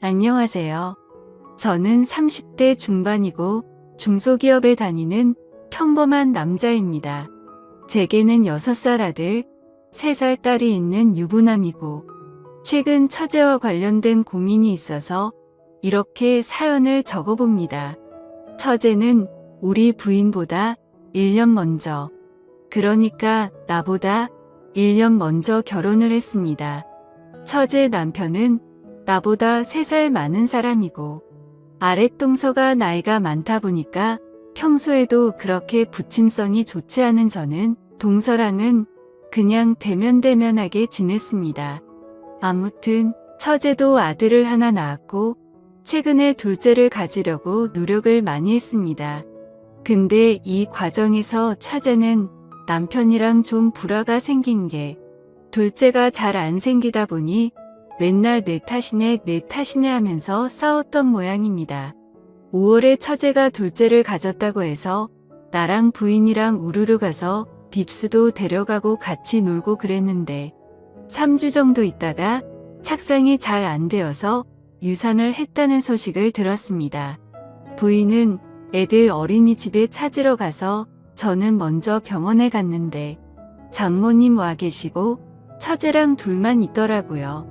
안녕하세요. 저는 30대 중반이고 중소기업에 다니는 평범한 남자입니다. 제게는 6살 아들, 3살 딸이 있는 유부남이고 최근 처제와 관련된 고민이 있어서 이렇게 사연을 적어봅니다. 처제는 우리 부인보다 1년 먼저, 그러니까 나보다 1년 먼저 결혼을 했습니다. 처제 남편은 나보다 3살 많은 사람이고 아랫동서가 나이가 많다 보니까 평소에도 그렇게 부침성이 좋지 않은 저는 동서랑은 그냥 대면대면하게 지냈습니다. 아무튼 처제도 아들을 하나 낳았고 최근에 둘째를 가지려고 노력을 많이 했습니다. 근데 이 과정에서 처제는 남편이랑 좀 불화가 생긴 게 둘째가 잘 안 생기다 보니 맨날 내 탓이네 하면서 싸웠던 모양입니다. 5월에 처제가 둘째를 가졌다고 해서 나랑 부인이랑 우르르 가서 빕스도 데려가고 같이 놀고 그랬는데 3주 정도 있다가 착상이 잘 안 되어서 유산을 했다는 소식을 들었습니다. 부인은 애들 어린이집에 찾으러 가서 저는 먼저 병원에 갔는데 장모님 와 계시고 처제랑 둘만 있더라고요.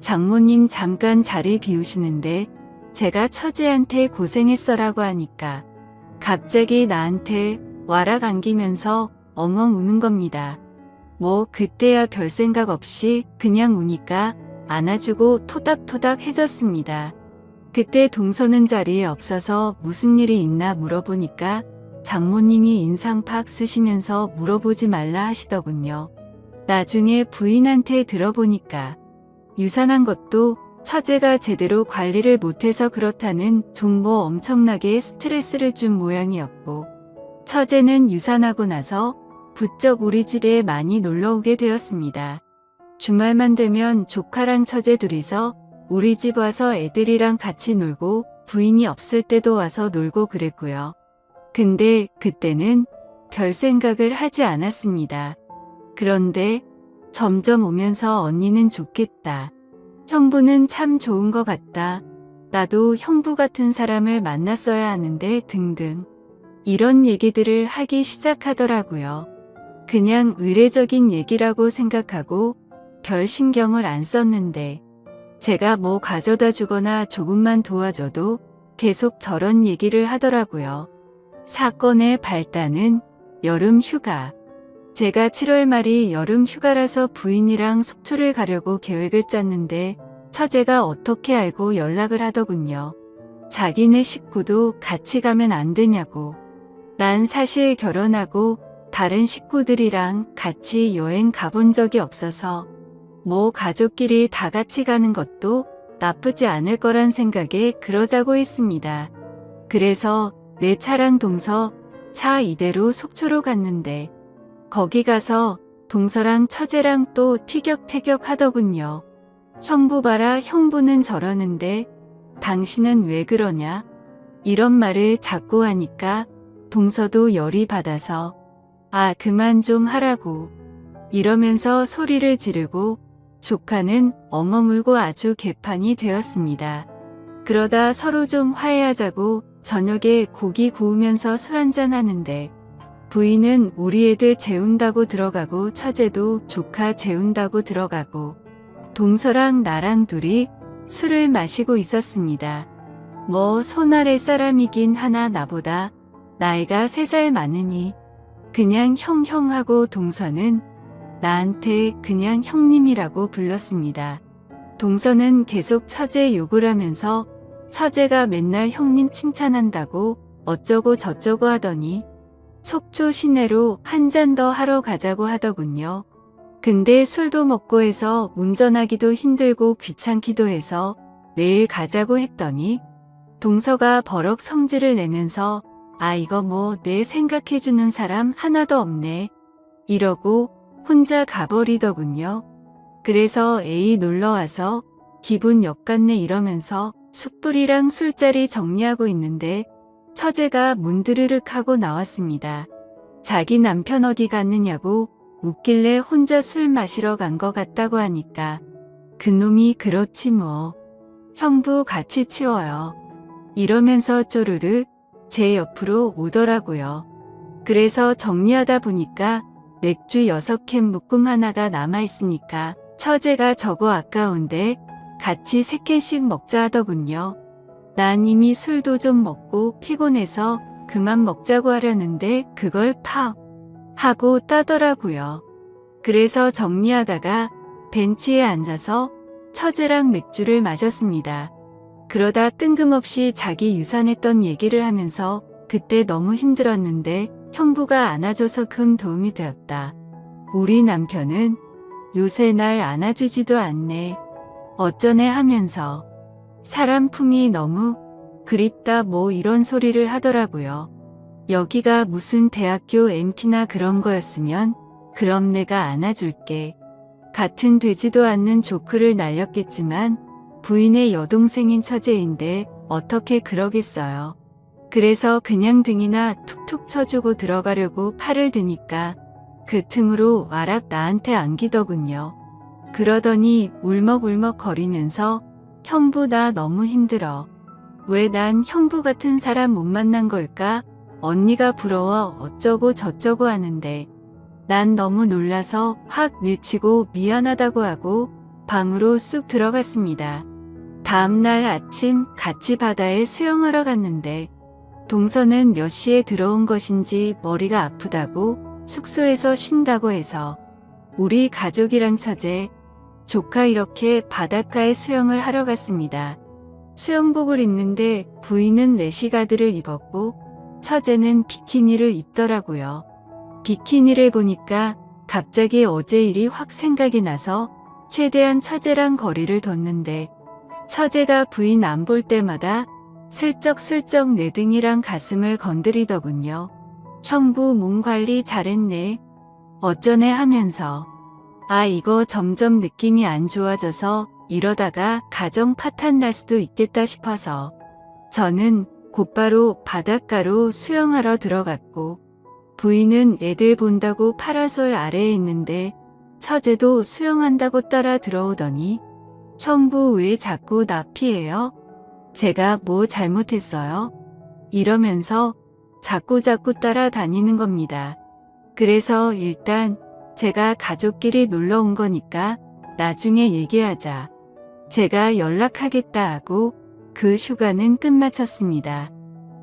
장모님 잠깐 자리 비우시는데 제가 처제한테 고생했어라고 하니까 갑자기 나한테 와락 안기면서 엉엉 우는 겁니다. 뭐 그때야 별 생각 없이 그냥 우니까 안아주고 토닥토닥 해줬습니다. 그때 동서는 자리에 없어서 무슨 일이 있나 물어보니까 장모님이 인상 팍 쓰시면서 물어보지 말라 하시더군요. 나중에 부인한테 들어보니까 유산한 것도 처제가 제대로 관리를 못해서 그렇다는 좀 뭐 엄청나게 스트레스를 준 모양이었고 처제는 유산하고 나서 부쩍 우리 집에 많이 놀러오게 되었습니다. 주말만 되면 조카랑 처제 둘이서 우리 집 와서 애들이랑 같이 놀고 부인이 없을 때도 와서 놀고 그랬고요. 근데 그때는 별 생각을 하지 않았습니다. 그런데 점점 오면서 언니는 좋겠다. 형부는 참 좋은 것 같다. 나도 형부 같은 사람을 만났어야 하는데 등등. 이런 얘기들을 하기 시작하더라고요. 그냥 의례적인 얘기라고 생각하고 별 신경을 안 썼는데 제가 뭐 가져다 주거나 조금만 도와줘도 계속 저런 얘기를 하더라고요. 사건의 발단은 여름 휴가. 제가 7월 말이 여름 휴가라서 부인이랑 속초를 가려고 계획을 짰는데 처제가 어떻게 알고 연락을 하더군요. 자기네 식구도 같이 가면 안 되냐고. 난 사실 결혼하고 다른 식구들이랑 같이 여행 가본 적이 없어서 뭐 가족끼리 다 같이 가는 것도 나쁘지 않을 거란 생각에 그러자고 했습니다. 그래서 내 차랑 동서 차 이대로 속초로 갔는데 거기 가서 동서랑 처제랑 또 티격태격 하더군요. 형부 봐라 형부는 저러는데 당신은 왜 그러냐? 이런 말을 자꾸 하니까 동서도 열이 받아서 아 그만 좀 하라고 이러면서 소리를 지르고 조카는 엉엉 울고 아주 개판이 되었습니다. 그러다 서로 좀 화해하자고 저녁에 고기 구우면서 술 한잔 하는데 부인은 우리 애들 재운다고 들어가고 처제도 조카 재운다고 들어가고 동서랑 나랑 둘이 술을 마시고 있었습니다. 뭐 손아래 사람이긴 하나 나보다 나이가 3살 많으니 그냥 형 하고 동서는 나한테 그냥 형님이라고 불렀습니다. 동서는 계속 처제 욕을 하면서 처제가 맨날 형님 칭찬한다고 어쩌고 저쩌고 하더니 속초 시내로 한 잔 더 하러 가자고 하더군요. 근데 술도 먹고 해서 운전하기도 힘들고 귀찮기도 해서 내일 가자고 했더니 동서가 버럭 성질을 내면서 아 이거 뭐 내 생각해주는 사람 하나도 없네 이러고 혼자 가버리더군요. 그래서 애이 놀러와서 기분 역같네 이러면서 숯불이랑 술자리 정리하고 있는데 처제가 문드르륵 하고 나왔습니다. 자기 남편 어디 갔느냐고 묻길래 혼자 술 마시러 간 것 같다고 하니까 그놈이 그렇지 뭐. 형부 같이 치워요. 이러면서 쪼르르 제 옆으로 오더라고요. 그래서 정리하다 보니까 맥주 6캔 묶음 하나가 남아있으니까 처제가 저거 아까운데 같이 3캔씩 먹자 하더군요. 난 이미 술도 좀 먹고 피곤해서 그만 먹자고 하려는데 그걸 팍 하고 따더라고요. 그래서 정리하다가 벤치에 앉아서 처제랑 맥주를 마셨습니다. 그러다 뜬금없이 자기 유산했던 얘기를 하면서 그때 너무 힘들었는데 형부가 안아줘서 큰 도움이 되었다. 우리 남편은 요새 날 안아주지도 않네. 어쩌네 하면서 사람 품이 너무 그립다 뭐 이런 소리를 하더라고요. 여기가 무슨 대학교 MT나 그런 거였으면 그럼 내가 안아줄게. 같은 되지도 않는 조크를 날렸겠지만 부인의 여동생인 처제인데 어떻게 그러겠어요. 그래서 그냥 등이나 툭툭 쳐주고 들어가려고 팔을 드니까 그 틈으로 와락 나한테 안기더군요. 그러더니 울먹울먹 거리면서 형부 나 너무 힘들어. 왜 난 형부 같은 사람 못 만난 걸까? 언니가 부러워 어쩌고 저쩌고 하는데 난 너무 놀라서 확 밀치고 미안하다고 하고 방으로 쑥 들어갔습니다. 다음날 아침 같이 바다에 수영하러 갔는데 동서는 몇 시에 들어온 것인지 머리가 아프다고 숙소에서 쉰다고 해서 우리 가족이랑 처제, 조카 이렇게 바닷가에 수영을 하러 갔습니다. 수영복을 입는데 부인은 레시가드를 입었고 처제는 비키니를 입더라고요. 비키니를 보니까 갑자기 어제 일이 확 생각이 나서 최대한 처제랑 거리를 뒀는데 처제가 부인 안 볼 때마다 슬쩍슬쩍 내 등이랑 가슴을 건드리더군요. 형부 몸 관리 잘했네. 어쩌네 하면서 아 이거 점점 느낌이 안 좋아져서 이러다가 가정 파탄 날 수도 있겠다 싶어서 저는 곧바로 바닷가로 수영하러 들어갔고 부인은 애들 본다고 파라솔 아래에 있는데 처제도 수영한다고 따라 들어오더니 형부 왜 자꾸 나 피해요? 제가 뭐 잘못했어요? 이러면서 자꾸자꾸 따라다니는 겁니다. 그래서 일단 제가 가족끼리 놀러 온 거니까 나중에 얘기하자. 제가 연락하겠다 하고 그 휴가는 끝마쳤습니다.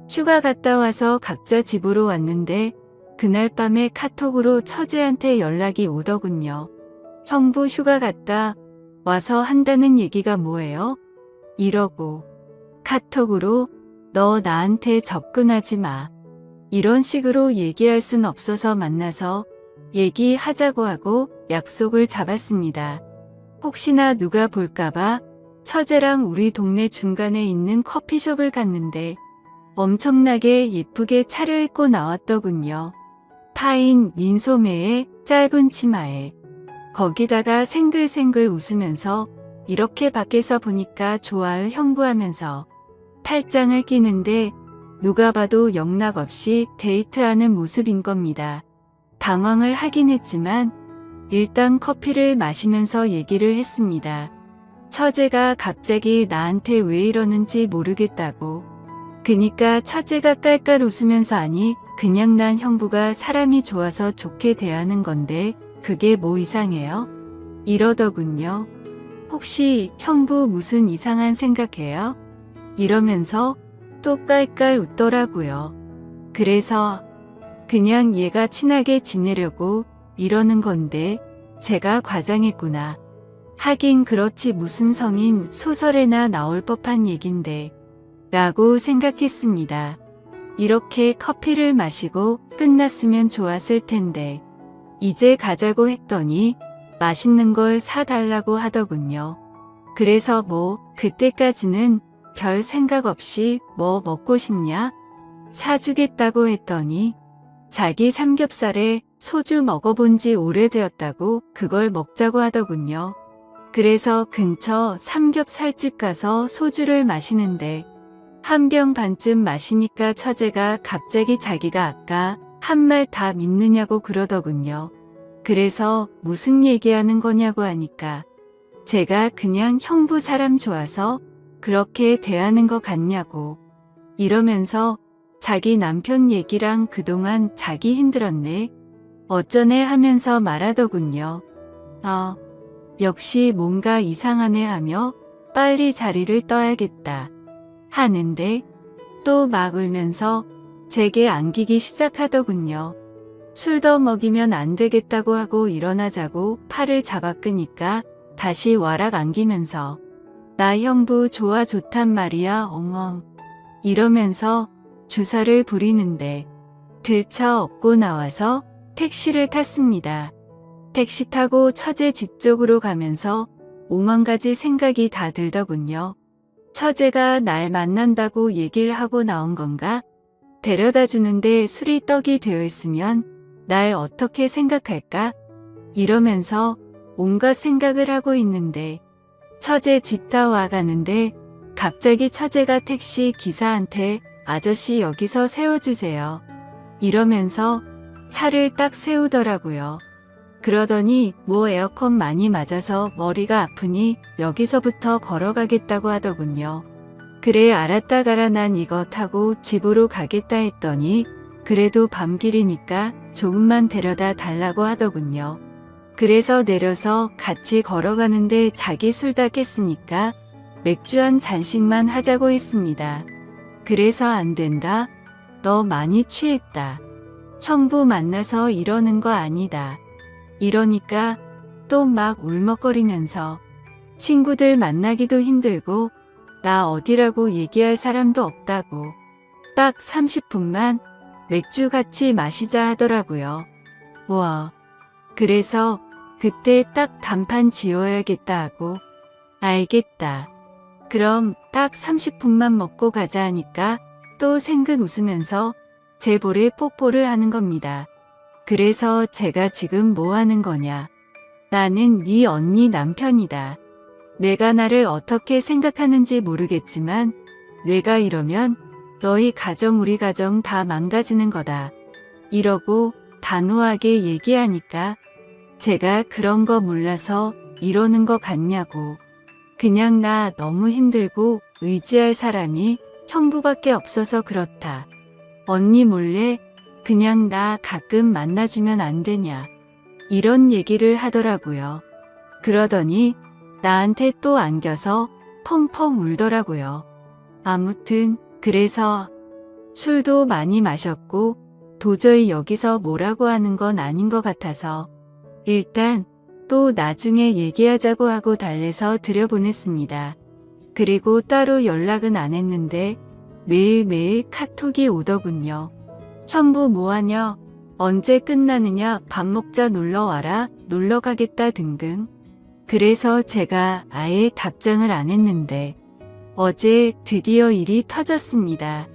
휴가 갔다 와서 각자 집으로 왔는데 그날 밤에 카톡으로 처제한테 연락이 오더군요. 형부 휴가 갔다 와서 한다는 얘기가 뭐예요? 이러고 카톡으로 너 나한테 접근하지 마. 이런 식으로 얘기할 순 없어서 만나서 얘기하자고 하고 약속을 잡았습니다. 혹시나 누가 볼까봐 처제랑 우리 동네 중간에 있는 커피숍을 갔는데 엄청나게 예쁘게 차려입고 나왔더군요. 파인 민소매에 짧은 치마에 거기다가 생글생글 웃으면서 이렇게 밖에서 보니까 좋아요 형부하면서 팔짱을 끼는데 누가 봐도 영락없이 데이트하는 모습인 겁니다. 당황을 하긴 했지만 일단 커피를 마시면서 얘기를 했습니다. 처제가 갑자기 나한테 왜 이러는지 모르겠다고. 그니까 처제가 깔깔 웃으면서 아니 그냥 난 형부가 사람이 좋아서 좋게 대하는 건데 그게 뭐 이상해요? 이러더군요. 혹시 형부 무슨 이상한 생각해요? 이러면서 또 깔깔 웃더라고요. 그래서 그냥 얘가 친하게 지내려고 이러는 건데 제가 과장했구나. 하긴 그렇지 무슨 성인 소설에나 나올 법한 얘긴데 라고 생각했습니다. 이렇게 커피를 마시고 끝났으면 좋았을 텐데 이제 가자고 했더니 맛있는 걸 사달라고 하더군요. 그래서 뭐 그때까지는 별 생각 없이 뭐 먹고 싶냐? 사주겠다고 했더니 자기 삼겹살에 소주 먹어본 지 오래되었다고 그걸 먹자고 하더군요. 그래서 근처 삼겹살집 가서 소주를 마시는데 한 병 반쯤 마시니까 처제가 갑자기 자기가 아까 한 말 다 믿느냐고 그러더군요. 그래서 무슨 얘기하는 거냐고 하니까 제가 그냥 형부 사람 좋아서 그렇게 대하는 것 같냐고. 이러면서 자기 남편 얘기랑 그동안 자기 힘들었네. 어쩌네 하면서 말하더군요. 역시 뭔가 이상하네 하며 빨리 자리를 떠야겠다 하는데 또 막 울면서 제게 안기기 시작하더군요. 술 더 먹이면 안 되겠다고 하고 일어나자고 팔을 잡아 끄니까 다시 와락 안기면서 나 형부 좋아 좋단 말이야 엉엉 이러면서 주사를 부리는데 들쳐 업고 나와서 택시를 탔습니다. 택시 타고 처제 집 쪽으로 가면서 오만 가지 생각이 다 들더군요. 처제가 날 만난다고 얘기를 하고 나온 건가? 데려다 주는데 술이 떡이 되어 있으면 날 어떻게 생각할까? 이러면서 온갖 생각을 하고 있는데 처제 집 다 와가는데 갑자기 처제가 택시 기사한테 아저씨 여기서 세워주세요. 이러면서 차를 딱 세우더라고요. 그러더니 뭐 에어컨 많이 맞아서 머리가 아프니 여기서부터 걸어가겠다고 하더군요. 그래 알았다 가라 난 이거 타고 집으로 가겠다 했더니 그래도 밤길이니까 조금만 데려다 달라고 하더군요. 그래서 내려서 같이 걸어가는데 자기 술 다 깼으니까 맥주 한 잔씩만 하자고 했습니다. 그래서 안 된다. 너 많이 취했다. 형부 만나서 이러는 거 아니다. 이러니까 또 막 울먹거리면서 친구들 만나기도 힘들고 나 어디라고 얘기할 사람도 없다고 딱 30분만 맥주 같이 마시자 하더라고요. 와, 그래서 그때 딱 단판 지어야겠다 하고 알겠다. 그럼 딱 30분만 먹고 가자 하니까 또 생긋 웃으면서 제 볼에 뽀뽀를 하는 겁니다. 그래서 제가 지금 뭐 하는 거냐. 나는 네 언니 남편이다. 내가 나를 어떻게 생각하는지 모르겠지만 내가 이러면 너희 가정 우리 가정 다 망가지는 거다. 이러고 단호하게 얘기하니까 제가 그런 거 몰라서 이러는 거 같냐고. 그냥 나 너무 힘들고 의지할 사람이 형부밖에 없어서 그렇다. 언니 몰래 그냥 나 가끔 만나주면 안 되냐. 이런 얘기를 하더라고요. 그러더니 나한테 또 안겨서 펑펑 울더라고요. 아무튼 그래서 술도 많이 마셨고 도저히 여기서 뭐라고 하는 건 아닌 것 같아서 일단 또 나중에 얘기하자고 하고 달래서 들여보냈습니다. 그리고 따로 연락은 안 했는데 매일매일 카톡이 오더군요. 형부 뭐하냐? 언제 끝나느냐? 밥 먹자 놀러와라? 놀러 가겠다 등등. 그래서 제가 아예 답장을 안 했는데 어제 드디어 일이 터졌습니다.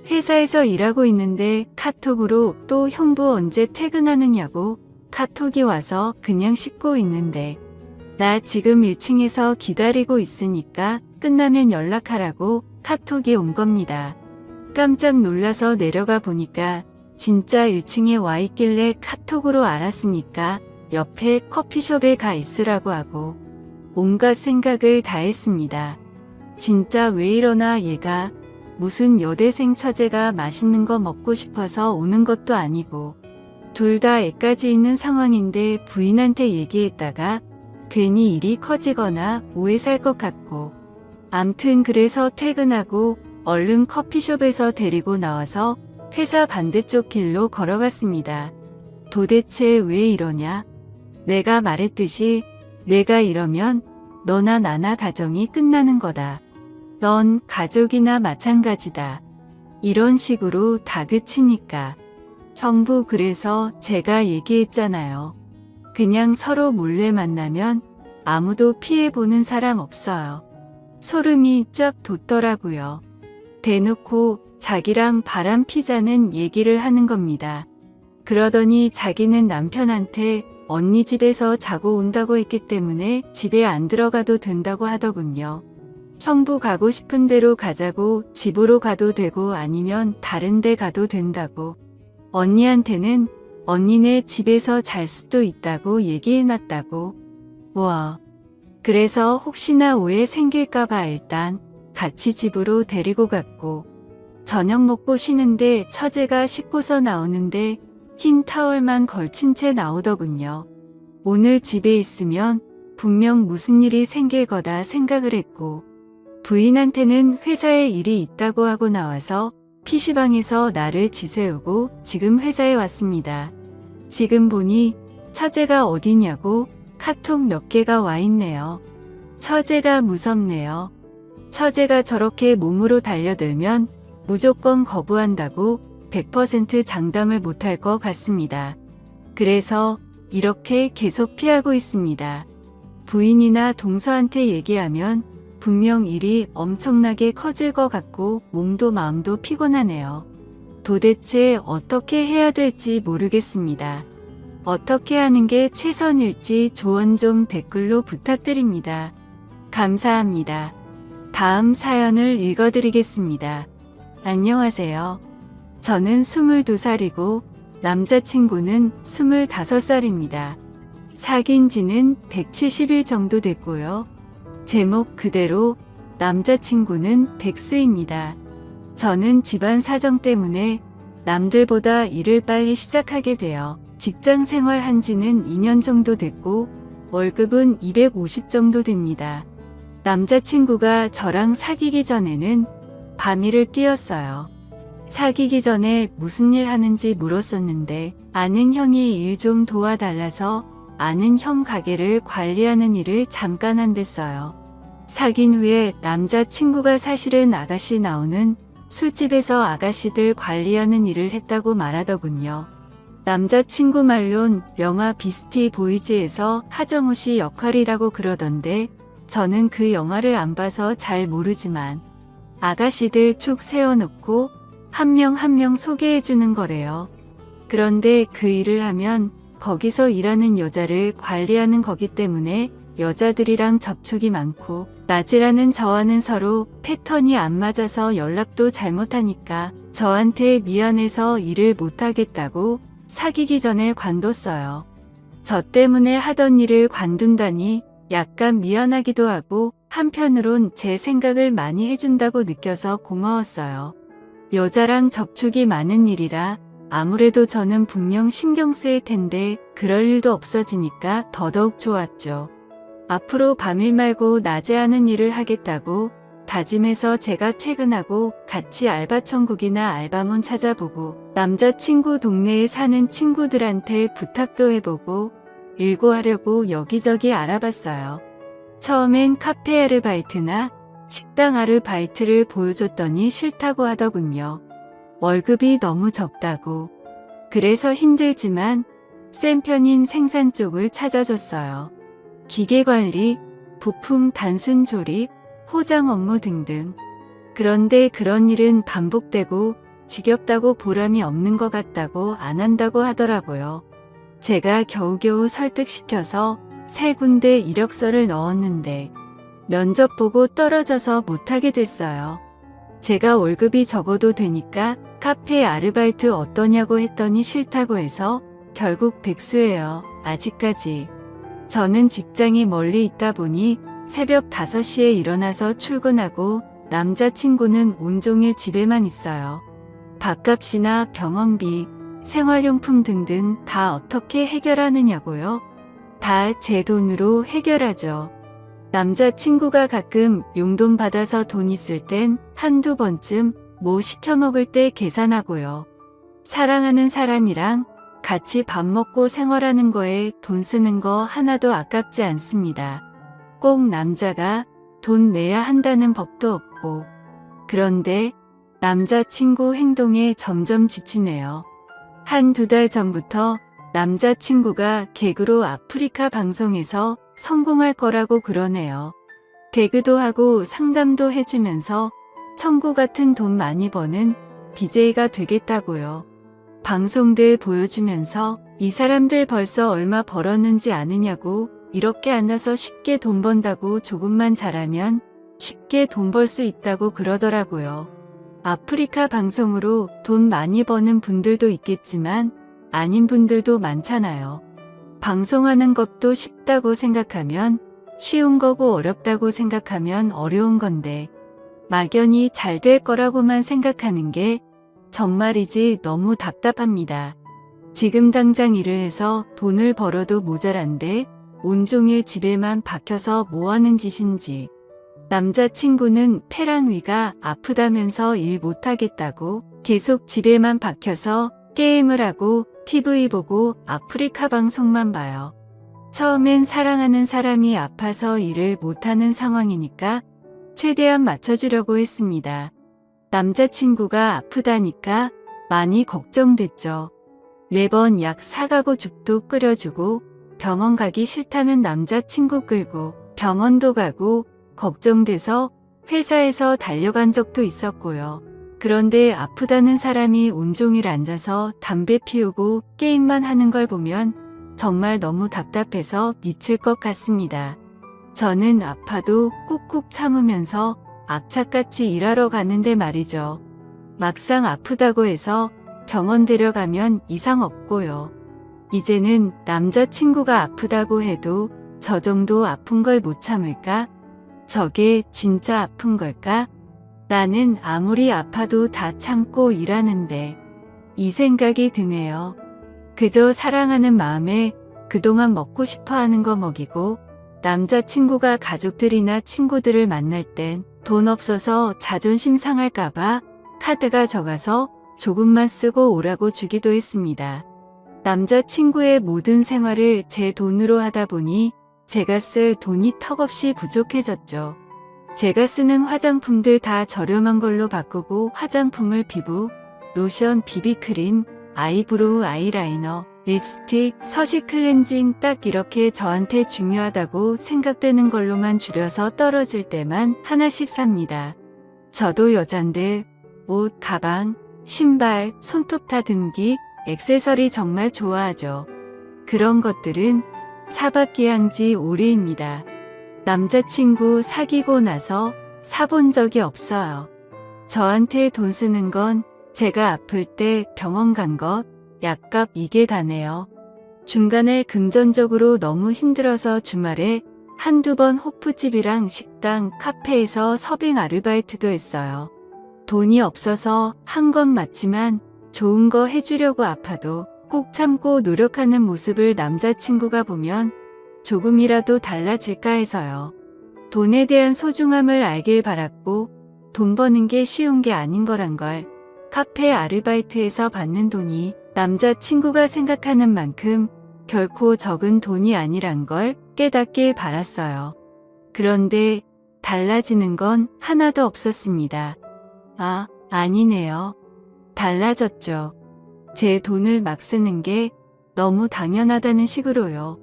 회사에서 일하고 있는데 카톡으로 또 형부 언제 퇴근하느냐고 카톡이 와서 그냥 씻고 있는데 나 지금 1층에서 기다리고 있으니까 끝나면 연락하라고 카톡이 온 겁니다. 깜짝 놀라서 내려가 보니까 진짜 1층에 와 있길래 카톡으로 알았으니까 옆에 커피숍에 가 있으라고 하고 온갖 생각을 다 했습니다. 진짜 왜 이러나 얘가 무슨 여대생 처제가 맛있는 거 먹고 싶어서 오는 것도 아니고 둘 다 애까지 있는 상황인데 부인한테 얘기했다가 괜히 일이 커지거나 오해 살 것 같고 암튼 그래서 퇴근하고 얼른 커피숍에서 데리고 나와서 회사 반대쪽 길로 걸어갔습니다. 도대체 왜 이러냐? 내가 말했듯이 내가 이러면 너나 나나 가정이 끝나는 거다. 넌 가족이나 마찬가지다. 이런 식으로 다그치니까. 형부 그래서 제가 얘기했잖아요. 그냥 서로 몰래 만나면 아무도 피해보는 사람 없어요. 소름이 쫙 돋더라고요. 대놓고 자기랑 바람 피자는 얘기를 하는 겁니다. 그러더니 자기는 남편한테 언니 집에서 자고 온다고 했기 때문에 집에 안 들어가도 된다고 하더군요. 형부 가고 싶은 대로 가자고 집으로 가도 되고 아니면 다른 데 가도 된다고. 언니한테는 언니네 집에서 잘 수도 있다고 얘기해놨다고. 와. 그래서 혹시나 오해 생길까봐 일단 같이 집으로 데리고 갔고, 저녁 먹고 쉬는데 처제가 씻고서 나오는데 흰 타월만 걸친 채 나오더군요. 오늘 집에 있으면 분명 무슨 일이 생길 거다 생각을 했고, 부인한테는 회사에 일이 있다고 하고 나와서 PC방에서 나를 지새우고 지금 회사에 왔습니다. 지금 보니 처제가 어디냐고 카톡 몇 개가 와 있네요. 처제가 무섭네요. 처제가 저렇게 몸으로 달려들면 무조건 거부한다고 100% 장담을 못할 것 같습니다. 그래서 이렇게 계속 피하고 있습니다. 부인이나 동서한테 얘기하면 분명 일이 엄청나게 커질 것 같고 몸도 마음도 피곤하네요. 도대체 어떻게 해야 될지 모르겠습니다. 어떻게 하는 게 최선일지 조언 좀 댓글로 부탁드립니다. 감사합니다. 다음 사연을 읽어드리겠습니다. 안녕하세요. 저는 22살이고 남자친구는 25살입니다. 사귄 지는 170일 정도 됐고요. 제목 그대로 남자친구는 백수입니다. 저는 집안 사정 때문에 남들보다 일을 빨리 시작하게 되어 직장 생활한 지는 2년 정도 됐고 월급은 250 정도 됩니다. 남자친구가 저랑 사귀기 전에는 밤일을 뛰었어요. 사귀기 전에 무슨 일 하는지 물었었는데 아는 형이 일 좀 도와달라서 아는 형 가게를 관리하는 일을 잠깐 한댔어요. 사귄 후에 남자친구가 사실은 아가씨 나오는 술집에서 아가씨들 관리하는 일을 했다고 말하더군요. 남자친구 말론 영화 비스티 보이즈에서 하정우 씨 역할이라고 그러던데 저는 그 영화를 안 봐서 잘 모르지만 아가씨들 쭉 세워놓고 한 명 한 명 소개해주는 거래요. 그런데 그 일을 하면 거기서 일하는 여자를 관리하는 거기 때문에 여자들이랑 접촉이 많고 낮이라는 저와는 서로 패턴이 안 맞아서 연락도 잘못하니까 저한테 미안해서 일을 못하겠다고 사귀기 전에 관뒀어요. 저 때문에 하던 일을 관둔다니 약간 미안하기도 하고 한편으론 제 생각을 많이 해준다고 느껴서 고마웠어요. 여자랑 접촉이 많은 일이라 아무래도 저는 분명 신경 쓰일 텐데 그럴 일도 없어지니까 더더욱 좋았죠. 앞으로 밤일 말고 낮에 하는 일을 하겠다고 다짐해서 제가 퇴근하고 같이 알바천국이나 알바몬 찾아보고 남자친구 동네에 사는 친구들한테 부탁도 해보고 일구하려고 여기저기 알아봤어요. 처음엔 카페 아르바이트나 식당 아르바이트를 보여줬더니 싫다고 하더군요. 월급이 너무 적다고. 그래서 힘들지만 센 편인 생산 쪽을 찾아줬어요. 기계관리, 부품 단순 조립, 포장 업무 등등. 그런데 그런 일은 반복되고 지겹다고 보람이 없는 것 같다고 안 한다고 하더라고요. 제가 겨우겨우 설득시켜서 3군데 이력서를 넣었는데 면접 보고 떨어져서 못하게 됐어요. 제가 월급이 적어도 되니까 카페 아르바이트 어떠냐고 했더니 싫다고 해서 결국 백수예요. 아직까지. 저는 직장이 멀리 있다 보니 새벽 5시에 일어나서 출근하고 남자친구는 온종일 집에만 있어요. 밥값이나 병원비, 생활용품 등등 다 어떻게 해결하느냐고요? 다 제 돈으로 해결하죠. 남자친구가 가끔 용돈 받아서 돈 있을 땐 한두 번쯤 뭐 시켜 먹을 때 계산하고요. 사랑하는 사람이랑 같이 밥 먹고 생활하는 거에 돈 쓰는 거 하나도 아깝지 않습니다. 꼭 남자가 돈 내야 한다는 법도 없고. 그런데 남자친구 행동에 점점 지치네요. 한 2달 전부터 남자친구가 개그로 아프리카 방송에서 성공할 거라고 그러네요. 개그도 하고 상담도 해주면서 천구 같은 돈 많이 버는 BJ가 되겠다고요. 방송들 보여주면서 이 사람들 벌써 얼마 벌었는지 아느냐고 이렇게 앉아서 쉽게 돈 번다고 조금만 잘하면 쉽게 돈 벌 수 있다고 그러더라고요. 아프리카 방송으로 돈 많이 버는 분들도 있겠지만 아닌 분들도 많잖아요. 방송하는 것도 쉽다고 생각하면 쉬운 거고 어렵다고 생각하면 어려운 건데 막연히 잘 될 거라고만 생각하는 게 정말이지 너무 답답합니다. 지금 당장 일을 해서 돈을 벌어도 모자란데 온종일 집에만 박혀서 뭐하는 짓인지. 남자친구는 폐랑 위가 아프다면서 일 못하겠다고 계속 집에만 박혀서 게임을 하고 TV 보고 아프리카 방송만 봐요. 처음엔 사랑하는 사람이 아파서 일을 못하는 상황이니까 최대한 맞춰주려고 했습니다. 남자친구가 아프다니까 많이 걱정됐죠. 매번 약 사가고 죽도 끓여주고 병원 가기 싫다는 남자친구 끌고 병원도 가고 걱정돼서 회사에서 달려간 적도 있었고요. 그런데 아프다는 사람이 온종일 앉아서 담배 피우고 게임만 하는 걸 보면 정말 너무 답답해서 미칠 것 같습니다. 저는 아파도 꾹꾹 참으면서 악착같이 일하러 가는데 말이죠. 막상 아프다고 해서 병원 데려가면 이상 없고요. 이제는 남자친구가 아프다고 해도 저 정도 아픈 걸 못 참을까? 저게 진짜 아픈 걸까? 나는 아무리 아파도 다 참고 일하는데 이 생각이 드네요. 그저 사랑하는 마음에 그동안 먹고 싶어 하는 거 먹이고 남자친구가 가족들이나 친구들을 만날 땐 돈 없어서 자존심 상할까봐 카드가 적어서 조금만 쓰고 오라고 주기도 했습니다. 남자친구의 모든 생활을 제 돈으로 하다 보니 제가 쓸 돈이 턱없이 부족해졌죠. 제가 쓰는 화장품들 다 저렴한 걸로 바꾸고 화장품을 피부, 로션, 비비크림, 아이브로우, 아이라이너, 립스틱, 서식 클렌징 딱 이렇게 저한테 중요하다고 생각되는 걸로만 줄여서 떨어질 때만 하나씩 삽니다. 저도 여잔데 옷, 가방, 신발, 손톱 다듬기, 액세서리 정말 좋아하죠. 그런 것들은 차박기 한지 오래입니다. 남자친구 사귀고 나서 사본 적이 없어요. 저한테 돈 쓰는 건 제가 아플 때 병원 간 것, 약값 이게 다네요. 중간에 금전적으로 너무 힘들어서 주말에 한두 번 호프집이랑 식당, 카페에서 서빙 아르바이트도 했어요. 돈이 없어서 한 건 맞지만 좋은 거 해주려고 아파도 꼭 참고 노력하는 모습을 남자친구가 보면 조금이라도 달라질까 해서요. 돈에 대한 소중함을 알길 바랐고 돈 버는 게 쉬운 게 아닌 거란 걸 카페 아르바이트에서 받는 돈이 남자친구가 생각하는 만큼 결코 적은 돈이 아니란 걸 깨닫길 바랐어요. 그런데 달라지는 건 하나도 없었습니다. 아, 아니네요. 달라졌죠. 제 돈을 막 쓰는 게 너무 당연하다는 식으로요.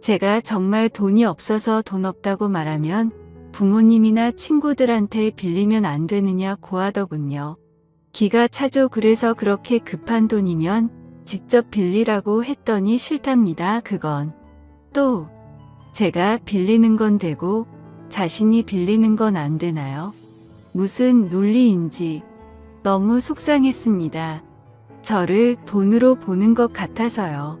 제가 정말 돈이 없어서 돈 없다고 말하면 부모님이나 친구들한테 빌리면 안 되느냐 고하더군요. 기가 차죠. 그래서 그렇게 급한 돈이면 직접 빌리라고 했더니 싫답니다. 그건. 또 제가 빌리는 건 되고 자신이 빌리는 건 안 되나요? 무슨 논리인지 너무 속상했습니다. 저를 돈으로 보는 것 같아서요.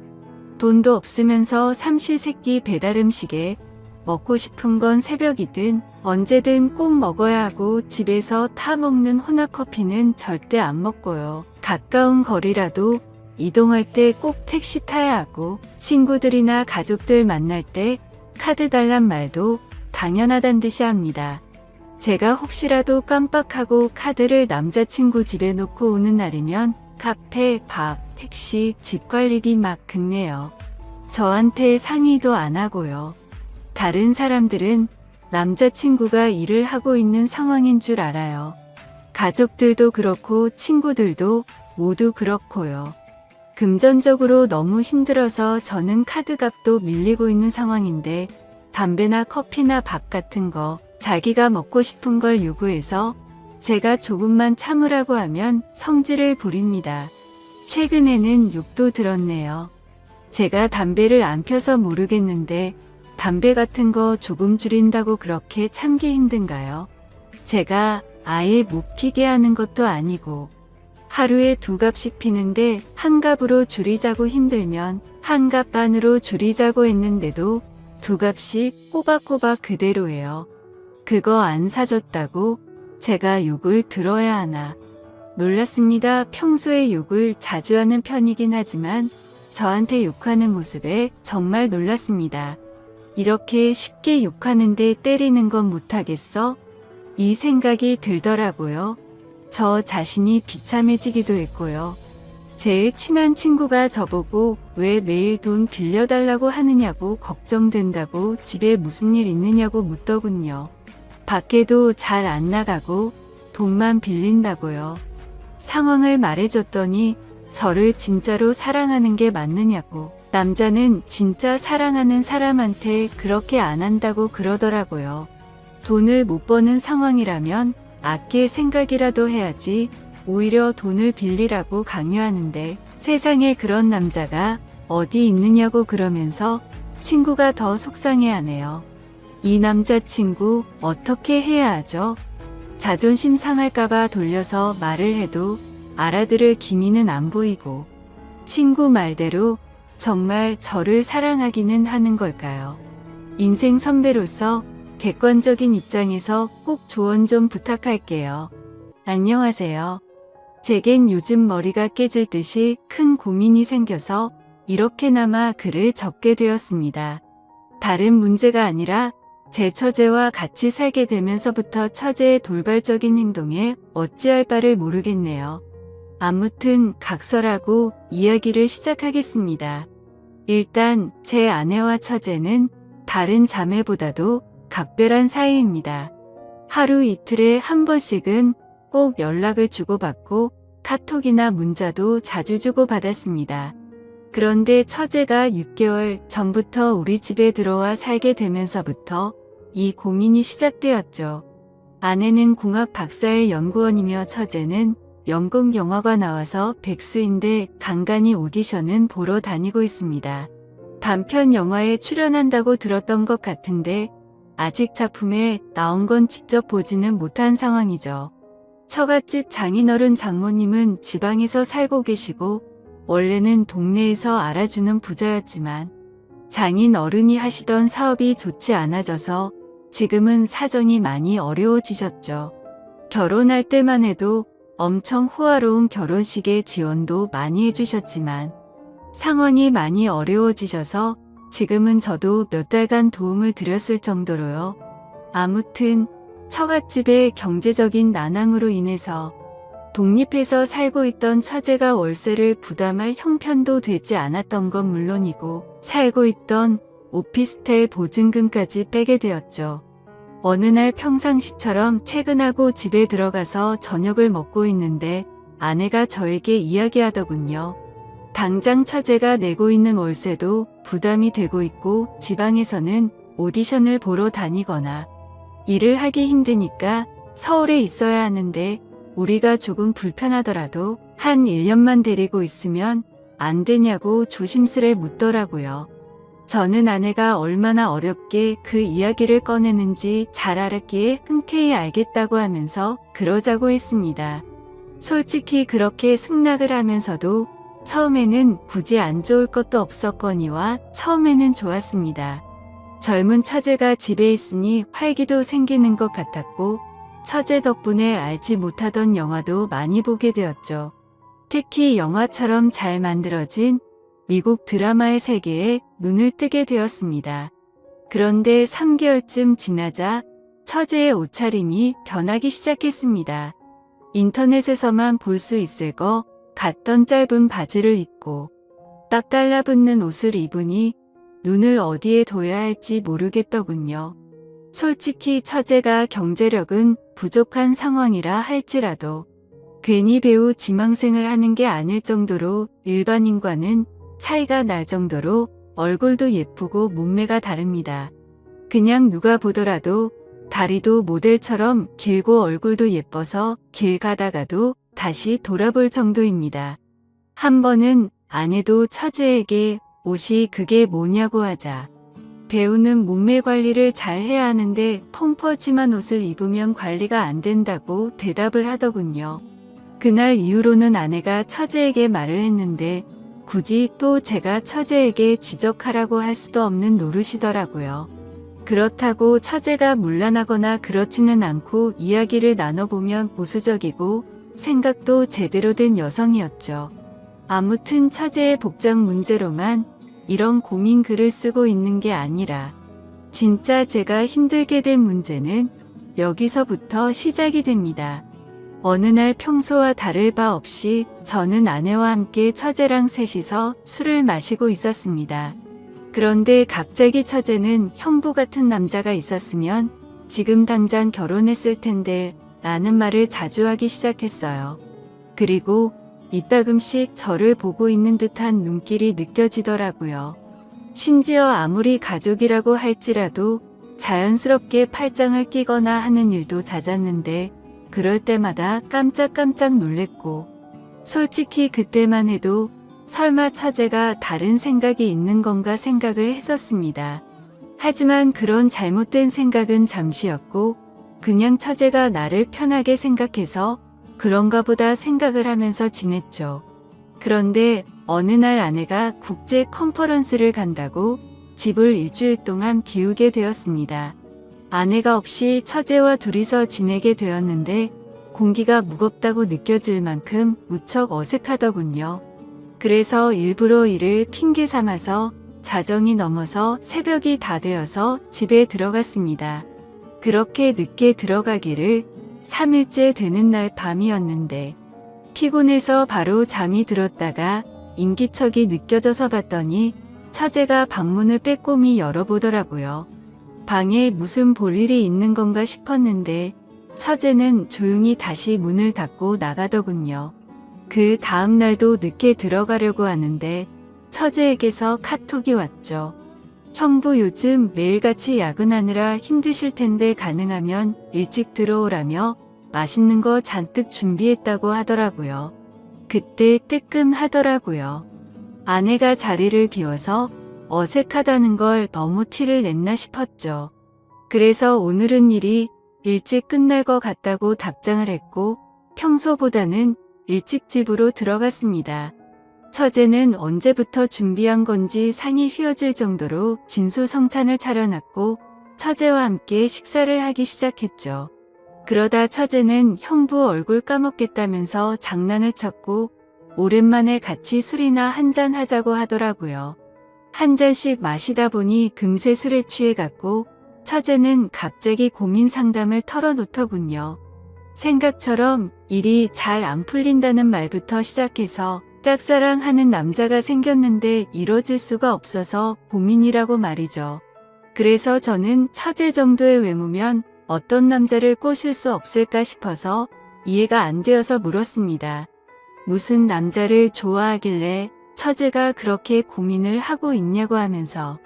돈도 없으면서 삼시세끼 배달음식에 먹고 싶은 건 새벽이든 언제든 꼭 먹어야 하고 집에서 타 먹는 혼합커피는 절대 안 먹고요. 가까운 거리라도 이동할 때 꼭 택시 타야 하고 친구들이나 가족들 만날 때 카드 달란 말도 당연하단 듯이 합니다. 제가 혹시라도 깜빡하고 카드를 남자친구 집에 놓고 오는 날이면 카페, 밥, 택시, 집 관리비 막 긁네요. 저한테 상의도 안 하고요. 다른 사람들은 남자친구가 일을 하고 있는 상황인 줄 알아요. 가족들도 그렇고 친구들도 모두 그렇고요. 금전적으로 너무 힘들어서 저는 카드값도 밀리고 있는 상황인데 담배나 커피나 밥 같은 거 자기가 먹고 싶은 걸 요구해서 제가 조금만 참으라고 하면 성질을 부립니다. 최근에는 욕도 들었네요. 제가 담배를 안 펴서 모르겠는데 담배 같은 거 조금 줄인다고 그렇게 참기 힘든가요? 제가 아예 못 피게 하는 것도 아니고 하루에 2갑씩 피는데 1갑으로 줄이자고 힘들면 1갑 반으로 줄이자고 했는데도 2갑씩 꼬박꼬박 그대로예요. 그거 안 사줬다고 제가 욕을 들어야 하나 놀랐습니다. 평소에 욕을 자주 하는 편이긴 하지만 저한테 욕하는 모습에 정말 놀랐습니다. 이렇게 쉽게 욕하는데 때리는 건 못하겠어? 이 생각이 들더라고요. 저 자신이 비참해지기도 했고요. 제일 친한 친구가 저보고 왜 매일 돈 빌려달라고 하느냐고 걱정된다고 집에 무슨 일 있느냐고 묻더군요. 밖에도 잘 안 나가고 돈만 빌린다고요. 상황을 말해줬더니 저를 진짜로 사랑하는 게 맞느냐고. 남자는 진짜 사랑하는 사람한테 그렇게 안 한다고 그러더라고요. 돈을 못 버는 상황이라면 아낄 생각이라도 해야지 오히려 돈을 빌리라고 강요하는데 세상에 그런 남자가 어디 있느냐고 그러면서 친구가 더 속상해하네요. 이 남자친구 어떻게 해야 하죠? 자존심 상할까봐 돌려서 말을 해도 알아들을 기미는 안 보이고 친구 말대로 정말 저를 사랑하기는 하는 걸까요? 인생 선배로서 객관적인 입장에서 꼭 조언 좀 부탁할게요. 안녕하세요. 제겐 요즘 머리가 깨질 듯이 큰 고민이 생겨서 이렇게나마 글을 적게 되었습니다. 다른 문제가 아니라 제 처제와 같이 살게 되면서부터 처제의 돌발적인 행동에 어찌할 바를 모르겠네요. 아무튼 각설하고 이야기를 시작하겠습니다. 일단 제 아내와 처제는 다른 자매보다도 각별한 사이입니다. 하루 이틀에 한 번씩은 꼭 연락을 주고받고 카톡이나 문자도 자주 주고받았습니다. 그런데 처제가 6개월 전부터 우리 집에 들어와 살게 되면서부터 이 고민이 시작되었죠. 아내는 공학 박사의 연구원이며 처제는 연극 영화가 나와서 백수인데 간간히 오디션은 보러 다니고 있습니다. 단편 영화에 출연한다고 들었던 것 같은데 아직 작품에 나온 건 직접 보지는 못한 상황이죠. 처갓집 장인어른 장모님은 지방에서 살고 계시고 원래는 동네에서 알아주는 부자였지만 장인어른이 하시던 사업이 좋지 않아져서 지금은 사정이 많이 어려워지셨죠. 결혼할 때만 해도 엄청 호화로운 결혼식에 지원도 많이 해주셨지만 상황이 많이 어려워지셔서 지금은 저도 몇 달간 도움을 드렸을 정도로요. 아무튼 처갓집의 경제적인 난항으로 인해서 독립해서 살고 있던 처제가 월세를 부담할 형편도 되지 않았던 건 물론이고 살고 있던 오피스텔 보증금까지 빼게 되었죠. 어느 날 평상시처럼 퇴근하고 집에 들어가서 저녁을 먹고 있는데 아내가 저에게 이야기하더군요. 당장 처제가 내고 있는 월세도 부담이 되고 있고 지방에서는 오디션을 보러 다니거나 일을 하기 힘드니까 서울에 있어야 하는데 우리가 조금 불편하더라도 한 1년만 데리고 있으면 안 되냐고 조심스레 묻더라고요. 저는 아내가 얼마나 어렵게 그 이야기를 꺼내는지 잘 알았기에 흔쾌히 알겠다고 하면서 그러자고 했습니다. 솔직히 그렇게 승낙을 하면서도 처음에는 굳이 안 좋을 것도 없었거니와 처음에는 좋았습니다. 젊은 처제가 집에 있으니 활기도 생기는 것 같았고 처제 덕분에 알지 못하던 영화도 많이 보게 되었죠. 특히 영화처럼 잘 만들어진 미국 드라마의 세계에 눈을 뜨게 되었습니다. 그런데 3개월쯤 지나자 처제의 옷차림이 변하기 시작했습니다. 인터넷에서만 볼 수 있을 것 같던 짧은 바지를 입고 딱 달라붙는 옷을 입으니 눈을 어디에 둬야 할지 모르겠더군요. 솔직히 처제가 경제력은 부족한 상황이라 할지라도 괜히 배우 지망생을 하는 게 아닐 정도로 일반인과는 차이가 날 정도로 얼굴도 예쁘고 몸매가 다릅니다. 그냥 누가 보더라도 다리도 모델처럼 길고 얼굴도 예뻐서 길 가다가도 다시 돌아볼 정도입니다. 한 번은 아내도 처제에게 옷이 그게 뭐냐고 하자 배우는 몸매 관리를 잘 해야 하는데 펑퍼짐한 옷을 입으면 관리가 안 된다고 대답을 하더군요. 그날 이후로는 아내가 처제에게 말을 했는데 굳이 또 제가 처제에게 지적하라고 할 수도 없는 노릇이더라고요. 그렇다고 처제가 문란하거나 그렇지는 않고 이야기를 나눠보면 보수적이고 생각도 제대로 된 여성이었죠. 아무튼 처제의 복장 문제로만 이런 고민 글을 쓰고 있는 게 아니라 진짜 제가 힘들게 된 문제는 여기서부터 시작이 됩니다. 어느 날 평소와 다를 바 없이 저는 아내와 함께 처제랑 셋이서 술을 마시고 있었습니다. 그런데 갑자기 처제는 형부 같은 남자가 있었으면 지금 당장 결혼했을 텐데 라는 말을 자주 하기 시작했어요. 그리고 이따금씩 저를 보고 있는 듯한 눈길이 느껴지더라고요. 심지어 아무리 가족이라고 할지라도 자연스럽게 팔짱을 끼거나 하는 일도 잦았는데 그럴 때마다 깜짝깜짝 놀랬고 솔직히 그때만 해도 설마 처제가 다른 생각이 있는 건가 생각을 했었습니다. 하지만 그런 잘못된 생각은 잠시였고 그냥 처제가 나를 편하게 생각해서 그런가 보다 생각을 하면서 지냈죠. 그런데 어느 날 아내가 국제 컨퍼런스를 간다고 집을 일주일 동안 비우게 되었습니다. 아내가 없이 처제와 둘이서 지내게 되었는데 공기가 무겁다고 느껴질 만큼 무척 어색하더군요. 그래서 일부러 이를 핑계 삼아서 자정이 넘어서 새벽이 다 되어서 집에 들어갔습니다. 그렇게 늦게 들어가기를 3일째 되는 날 밤이었는데 피곤해서 바로 잠이 들었다가 인기척이 느껴져서 봤더니 처제가 방문을 빼꼼히 열어보더라고요. 방에 무슨 볼일이 있는 건가 싶었는데 처제는 조용히 다시 문을 닫고 나가더군요. 그 다음 날도 늦게 들어가려고 하는데 처제에게서 카톡이 왔죠. 형부 요즘 매일같이 야근하느라 힘드실 텐데 가능하면 일찍 들어오라며 맛있는 거 잔뜩 준비했다고 하더라고요. 그때 뜨끔하더라고요. 아내가 자리를 비워서 어색하다는 걸 너무 티를 냈나 싶었죠. 그래서 오늘은 일이 일찍 끝날 것 같다고 답장을 했고 평소보다는 일찍 집으로 들어갔습니다. 처제는 언제부터 준비한 건지 상이 휘어질 정도로 진수성찬을 차려놨고 처제와 함께 식사를 하기 시작했죠. 그러다 처제는 형부 얼굴 까먹겠다면서 장난을 쳤고 오랜만에 같이 술이나 한잔 하자고 하더라고요. 한 잔씩 마시다 보니 금세 술에 취해갔고 처제는 갑자기 고민 상담을 털어놓더군요. 생각처럼 일이 잘 안 풀린다는 말부터 시작해서 짝사랑하는 남자가 생겼는데 이뤄질 수가 없어서 고민이라고 말이죠. 그래서 저는 처제 정도의 외모면 어떤 남자를 꼬실 수 없을까 싶어서 이해가 안 되어서 물었습니다. 무슨 남자를 좋아하길래 처제가 그렇게 고민을 하고 있냐고 하면서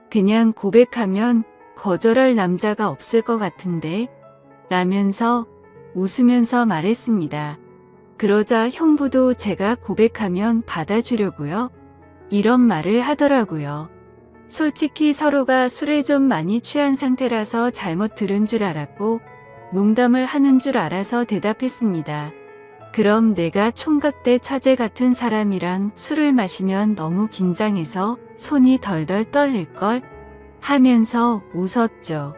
그냥 고백하면 거절할 남자가 없을 것 같은데 라면서 웃으면서 말했습니다. 그러자 형부도 제가 고백하면 받아주려고요? 이런 말을 하더라고요. 솔직히 서로가 술에 좀 많이 취한 상태라서 잘못 들은 줄 알았고 농담을 하는 줄 알아서 대답했습니다. 그럼 내가 총각 때 처제 같은 사람이랑 술을 마시면 너무 긴장해서 손이 덜덜 떨릴걸? 하면서 웃었죠.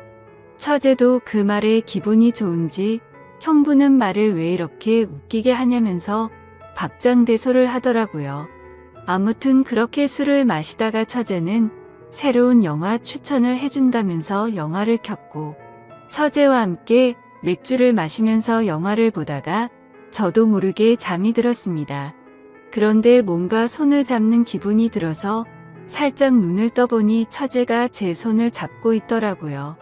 처제도 그 말에 기분이 좋은지 형부는 말을 왜 이렇게 웃기게 하냐면서 박장대소를 하더라고요. 아무튼 그렇게 술을 마시다가 처제는 새로운 영화 추천을 해준다면서 영화를 켰고 처제와 함께 맥주를 마시면서 영화를 보다가 저도 모르게 잠이 들었습니다. 그런데 뭔가 손을 잡는 기분이 들어서 살짝 눈을 떠보니 처제가 제 손을 잡고 있더라고요.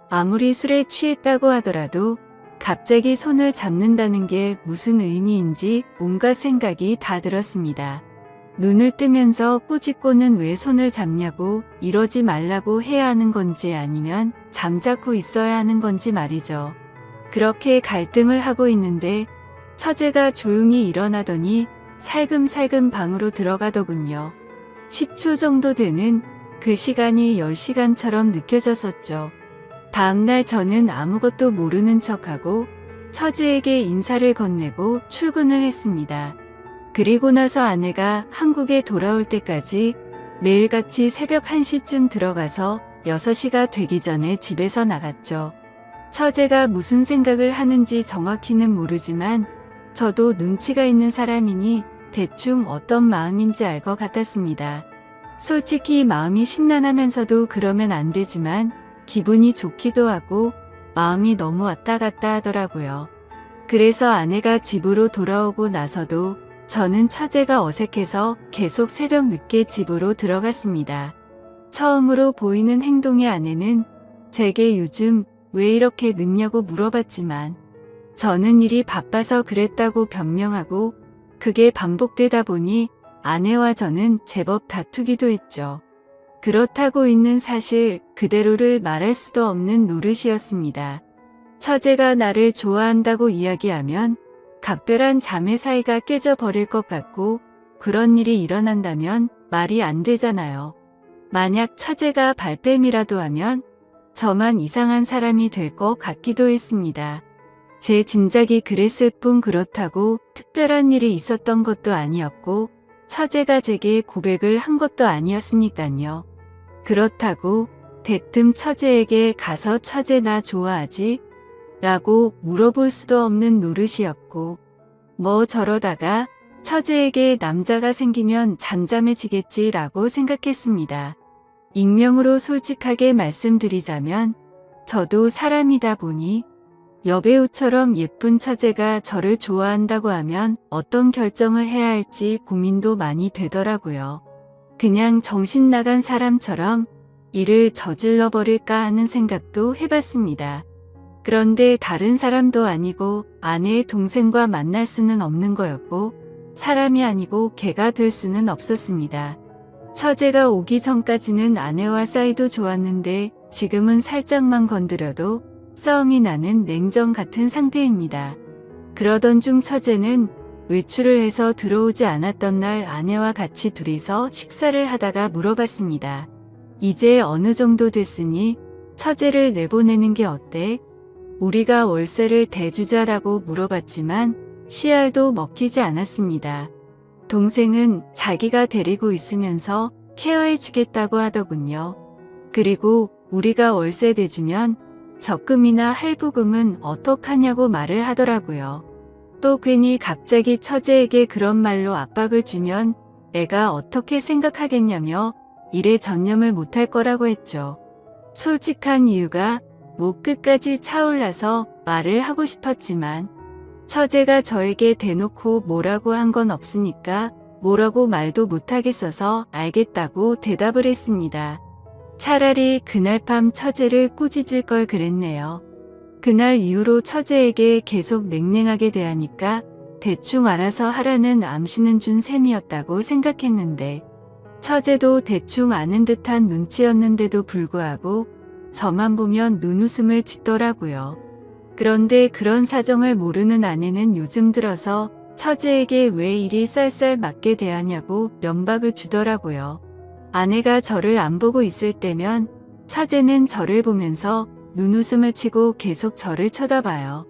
아무리 술에 취했다고 하더라도 갑자기 손을 잡는다는 게 무슨 의미인지 온갖 생각이 다 들었습니다. 눈을 뜨면서 꾸짖고는 왜 손을 잡냐고 이러지 말라고 해야 하는 건지 아니면 잠자코 있어야 하는 건지 말이죠. 그렇게 갈등을 하고 있는데 처제가 조용히 일어나더니 살금살금 방으로 들어가더군요. 10초 정도 되는 그 시간이 10시간처럼 느껴졌었죠. 다음날 저는 아무것도 모르는 척하고 처제에게 인사를 건네고 출근을 했습니다. 그리고 나서 아내가 한국에 돌아올 때까지 매일같이 새벽 1시쯤 들어가서 6시가 되기 전에 집에서 나갔죠. 처제가 무슨 생각을 하는지 정확히는 모르지만 저도 눈치가 있는 사람이니 대충 어떤 마음인지 알 것 같았습니다. 솔직히 마음이 심란하면서도 그러면 안 되지만 기분이 좋기도 하고 마음이 너무 왔다 갔다 하더라고요. 그래서 아내가 집으로 돌아오고 나서도 저는 처제가 어색해서 계속 새벽 늦게 집으로 들어갔습니다. 처음으로 보이는 행동의 아내는 제게 요즘 왜 이렇게 늦냐고 물어봤지만 저는 일이 바빠서 그랬다고 변명하고 그게 반복되다 보니 아내와 저는 제법 다투기도 했죠. 그렇다고 있는 사실 그대로를 말할 수도 없는 노릇이었습니다. 처제가 나를 좋아한다고 이야기하면 각별한 자매 사이가 깨져버릴 것 같고 그런 일이 일어난다면 말이 안 되잖아요. 만약 처제가 발뺌이라도 하면 저만 이상한 사람이 될 것 같기도 했습니다. 제 짐작이 그랬을 뿐 그렇다고 특별한 일이 있었던 것도 아니었고 처제가 제게 고백을 한 것도 아니었으니까요. 그렇다고 대뜸 처제에게 가서 처제 나 좋아하지? 라고 물어볼 수도 없는 노릇이었고 뭐 저러다가 처제에게 남자가 생기면 잠잠해지겠지라고 생각했습니다. 익명으로 솔직하게 말씀드리자면 저도 사람이다 보니 여배우처럼 예쁜 처제가 저를 좋아한다고 하면 어떤 결정을 해야 할지 고민도 많이 되더라고요. 그냥 정신 나간 사람처럼 일을 저질러 버릴까 하는 생각도 해봤습니다. 그런데 다른 사람도 아니고 아내의 동생과 만날 수는 없는 거였고 사람이 아니고 개가 될 수는 없었습니다. 처제가 오기 전까지는 아내와 사이도 좋았는데 지금은 살짝만 건드려도 싸움이 나는 냉정 같은 상태입니다. 그러던 중 처제는 외출을 해서 들어오지 않았던 날 아내와 같이 둘이서 식사를 하다가 물어봤습니다. 이제 어느 정도 됐으니 처제를 내보내는 게 어때? 우리가 월세를 대주자라고 물어봤지만 씨알도 먹히지 않았습니다. 동생은 자기가 데리고 있으면서 케어해주겠다고 하더군요. 그리고 우리가 월세 대주면 적금이나 할부금은 어떡하냐고 말을 하더라고요. 또 괜히 갑자기 처제에게 그런 말로 압박을 주면 애가 어떻게 생각하겠냐며 일에 전념을 못할 거라고 했죠. 솔직한 이유가 목 끝까지 차올라서 말을 하고 싶었지만 처제가 저에게 대놓고 뭐라고 한 건 없으니까 뭐라고 말도 못하겠어서 알겠다고 대답을 했습니다. 차라리 그날 밤 처제를 꾸짖을 걸 그랬네요. 그날 이후로 처제에게 계속 냉랭하게 대하니까 대충 알아서 하라는 암시는 준 셈이었다고 생각했는데 처제도 대충 아는 듯한 눈치였는데도 불구하고 저만 보면 눈웃음을 짓더라고요. 그런데 그런 사정을 모르는 아내는 요즘 들어서 처제에게 왜 이리 쌀쌀 맞게 대하냐고 면박을 주더라고요. 아내가 저를 안 보고 있을 때면 처제는 저를 보면서 눈웃음을 치고 계속 저를 쳐다봐요.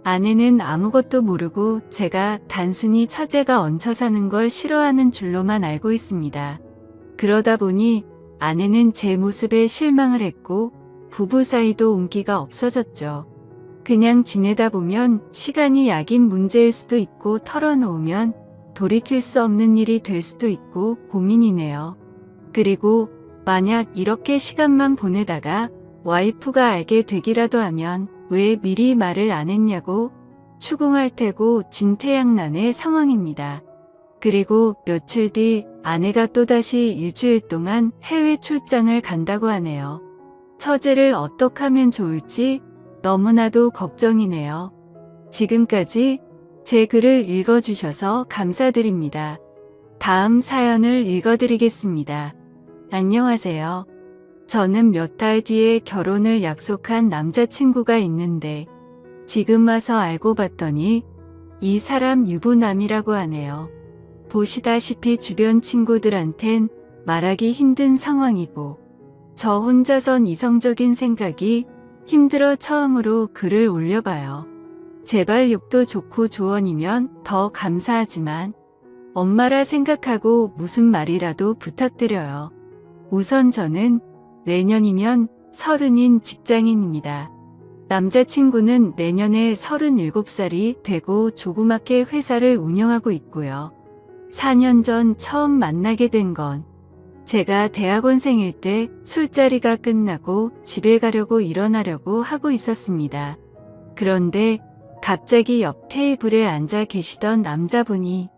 아내는 아무것도 모르고 제가 단순히 처제가 얹혀 사는 걸 싫어하는 줄로만 알고 있습니다. 그러다 보니 아내는 제 모습에 실망을 했고 부부 사이도 온기가 없어졌죠. 그냥 지내다 보면 시간이 약인 문제일 수도 있고 털어놓으면 돌이킬 수 없는 일이 될 수도 있고 고민이네요. 그리고 만약 이렇게 시간만 보내다가 와이프가 알게 되기라도 하면 왜 미리 말을 안 했냐고 추궁할 테고 진퇴양난의 상황입니다. 그리고 며칠 뒤 아내가 또다시 일주일 동안 해외 출장을 간다고 하네요. 처제를 어떻게 하면 좋을지 너무나도 걱정이네요. 지금까지 제 글을 읽어주셔서 감사드립니다. 다음 사연을 읽어드리겠습니다. 안녕하세요. 저는 몇 달 뒤에 결혼을 약속한 남자친구가 있는데 지금 와서 알고 봤더니 이 사람 유부남이라고 하네요. 보시다시피 주변 친구들한텐 말하기 힘든 상황이고 저 혼자선 이성적인 생각이 힘들어 처음으로 글을 올려봐요. 제발 욕도 좋고 조언이면 더 감사하지만 엄마라 생각하고 무슨 말이라도 부탁드려요. 우선 저는 내년이면 30인 직장인입니다. 남자친구는 내년에 37살이 되고 조그맣게 회사를 운영하고 있고요. 4년 전 처음 만나게 된 건 제가 대학원생일 때 술자리가 끝나고 집에 가려고 일어나려고 하고 있었습니다. 그런데 갑자기 옆 테이블에 앉아 계시던 남자분이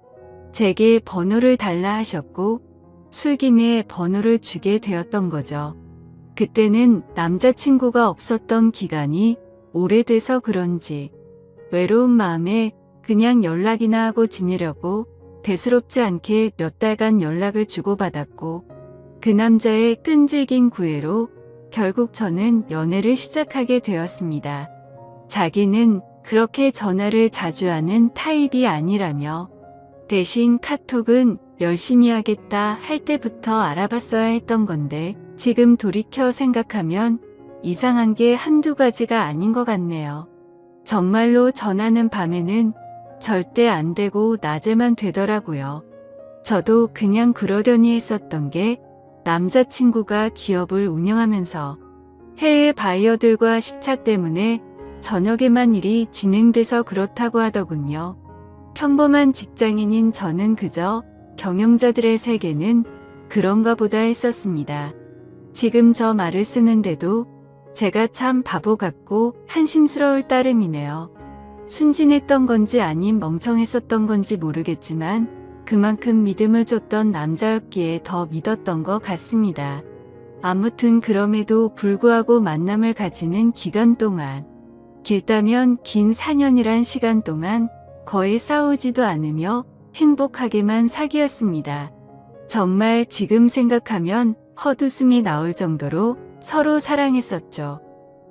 제게 번호를 달라 하셨고 술김에 번호를 주게 되었던 거죠. 그때는 남자친구가 없었던 기간이 오래돼서 그런지 외로운 마음에 그냥 연락이나 하고 지내려고 대수롭지 않게 몇 달간 연락을 주고받았고 그 남자의 끈질긴 구애로 결국 저는 연애를 시작하게 되었습니다. 자기는 그렇게 전화를 자주 하는 타입이 아니라며 대신 카톡은 열심히 하겠다 할 때부터 알아봤어야 했던 건데 지금 돌이켜 생각하면 이상한 게 한두 가지가 아닌 것 같네요. 정말로 전화는 밤에는 절대 안 되고 낮에만 되더라고요. 저도 그냥 그러려니 했었던 게 남자친구가 기업을 운영하면서 해외 바이어들과 시차 때문에 저녁에만 일이 진행돼서 그렇다고 하더군요. 평범한 직장인인 저는 그저 경영자들의 세계는 그런가 보다 했었습니다. 지금 저 말을 쓰는데도 제가 참 바보 같고 한심스러울 따름이네요. 순진했던 건지 아님 멍청했었던 건지 모르겠지만 그만큼 믿음을 줬던 남자였기에 더 믿었던 것 같습니다. 아무튼 그럼에도 불구하고 만남을 가지는 기간 동안 길다면 긴 4년이란 시간 동안 거의 싸우지도 않으며 행복하게만 사귀었습니다. 정말 지금 생각하면 헛웃음이 나올 정도로 서로 사랑했었죠.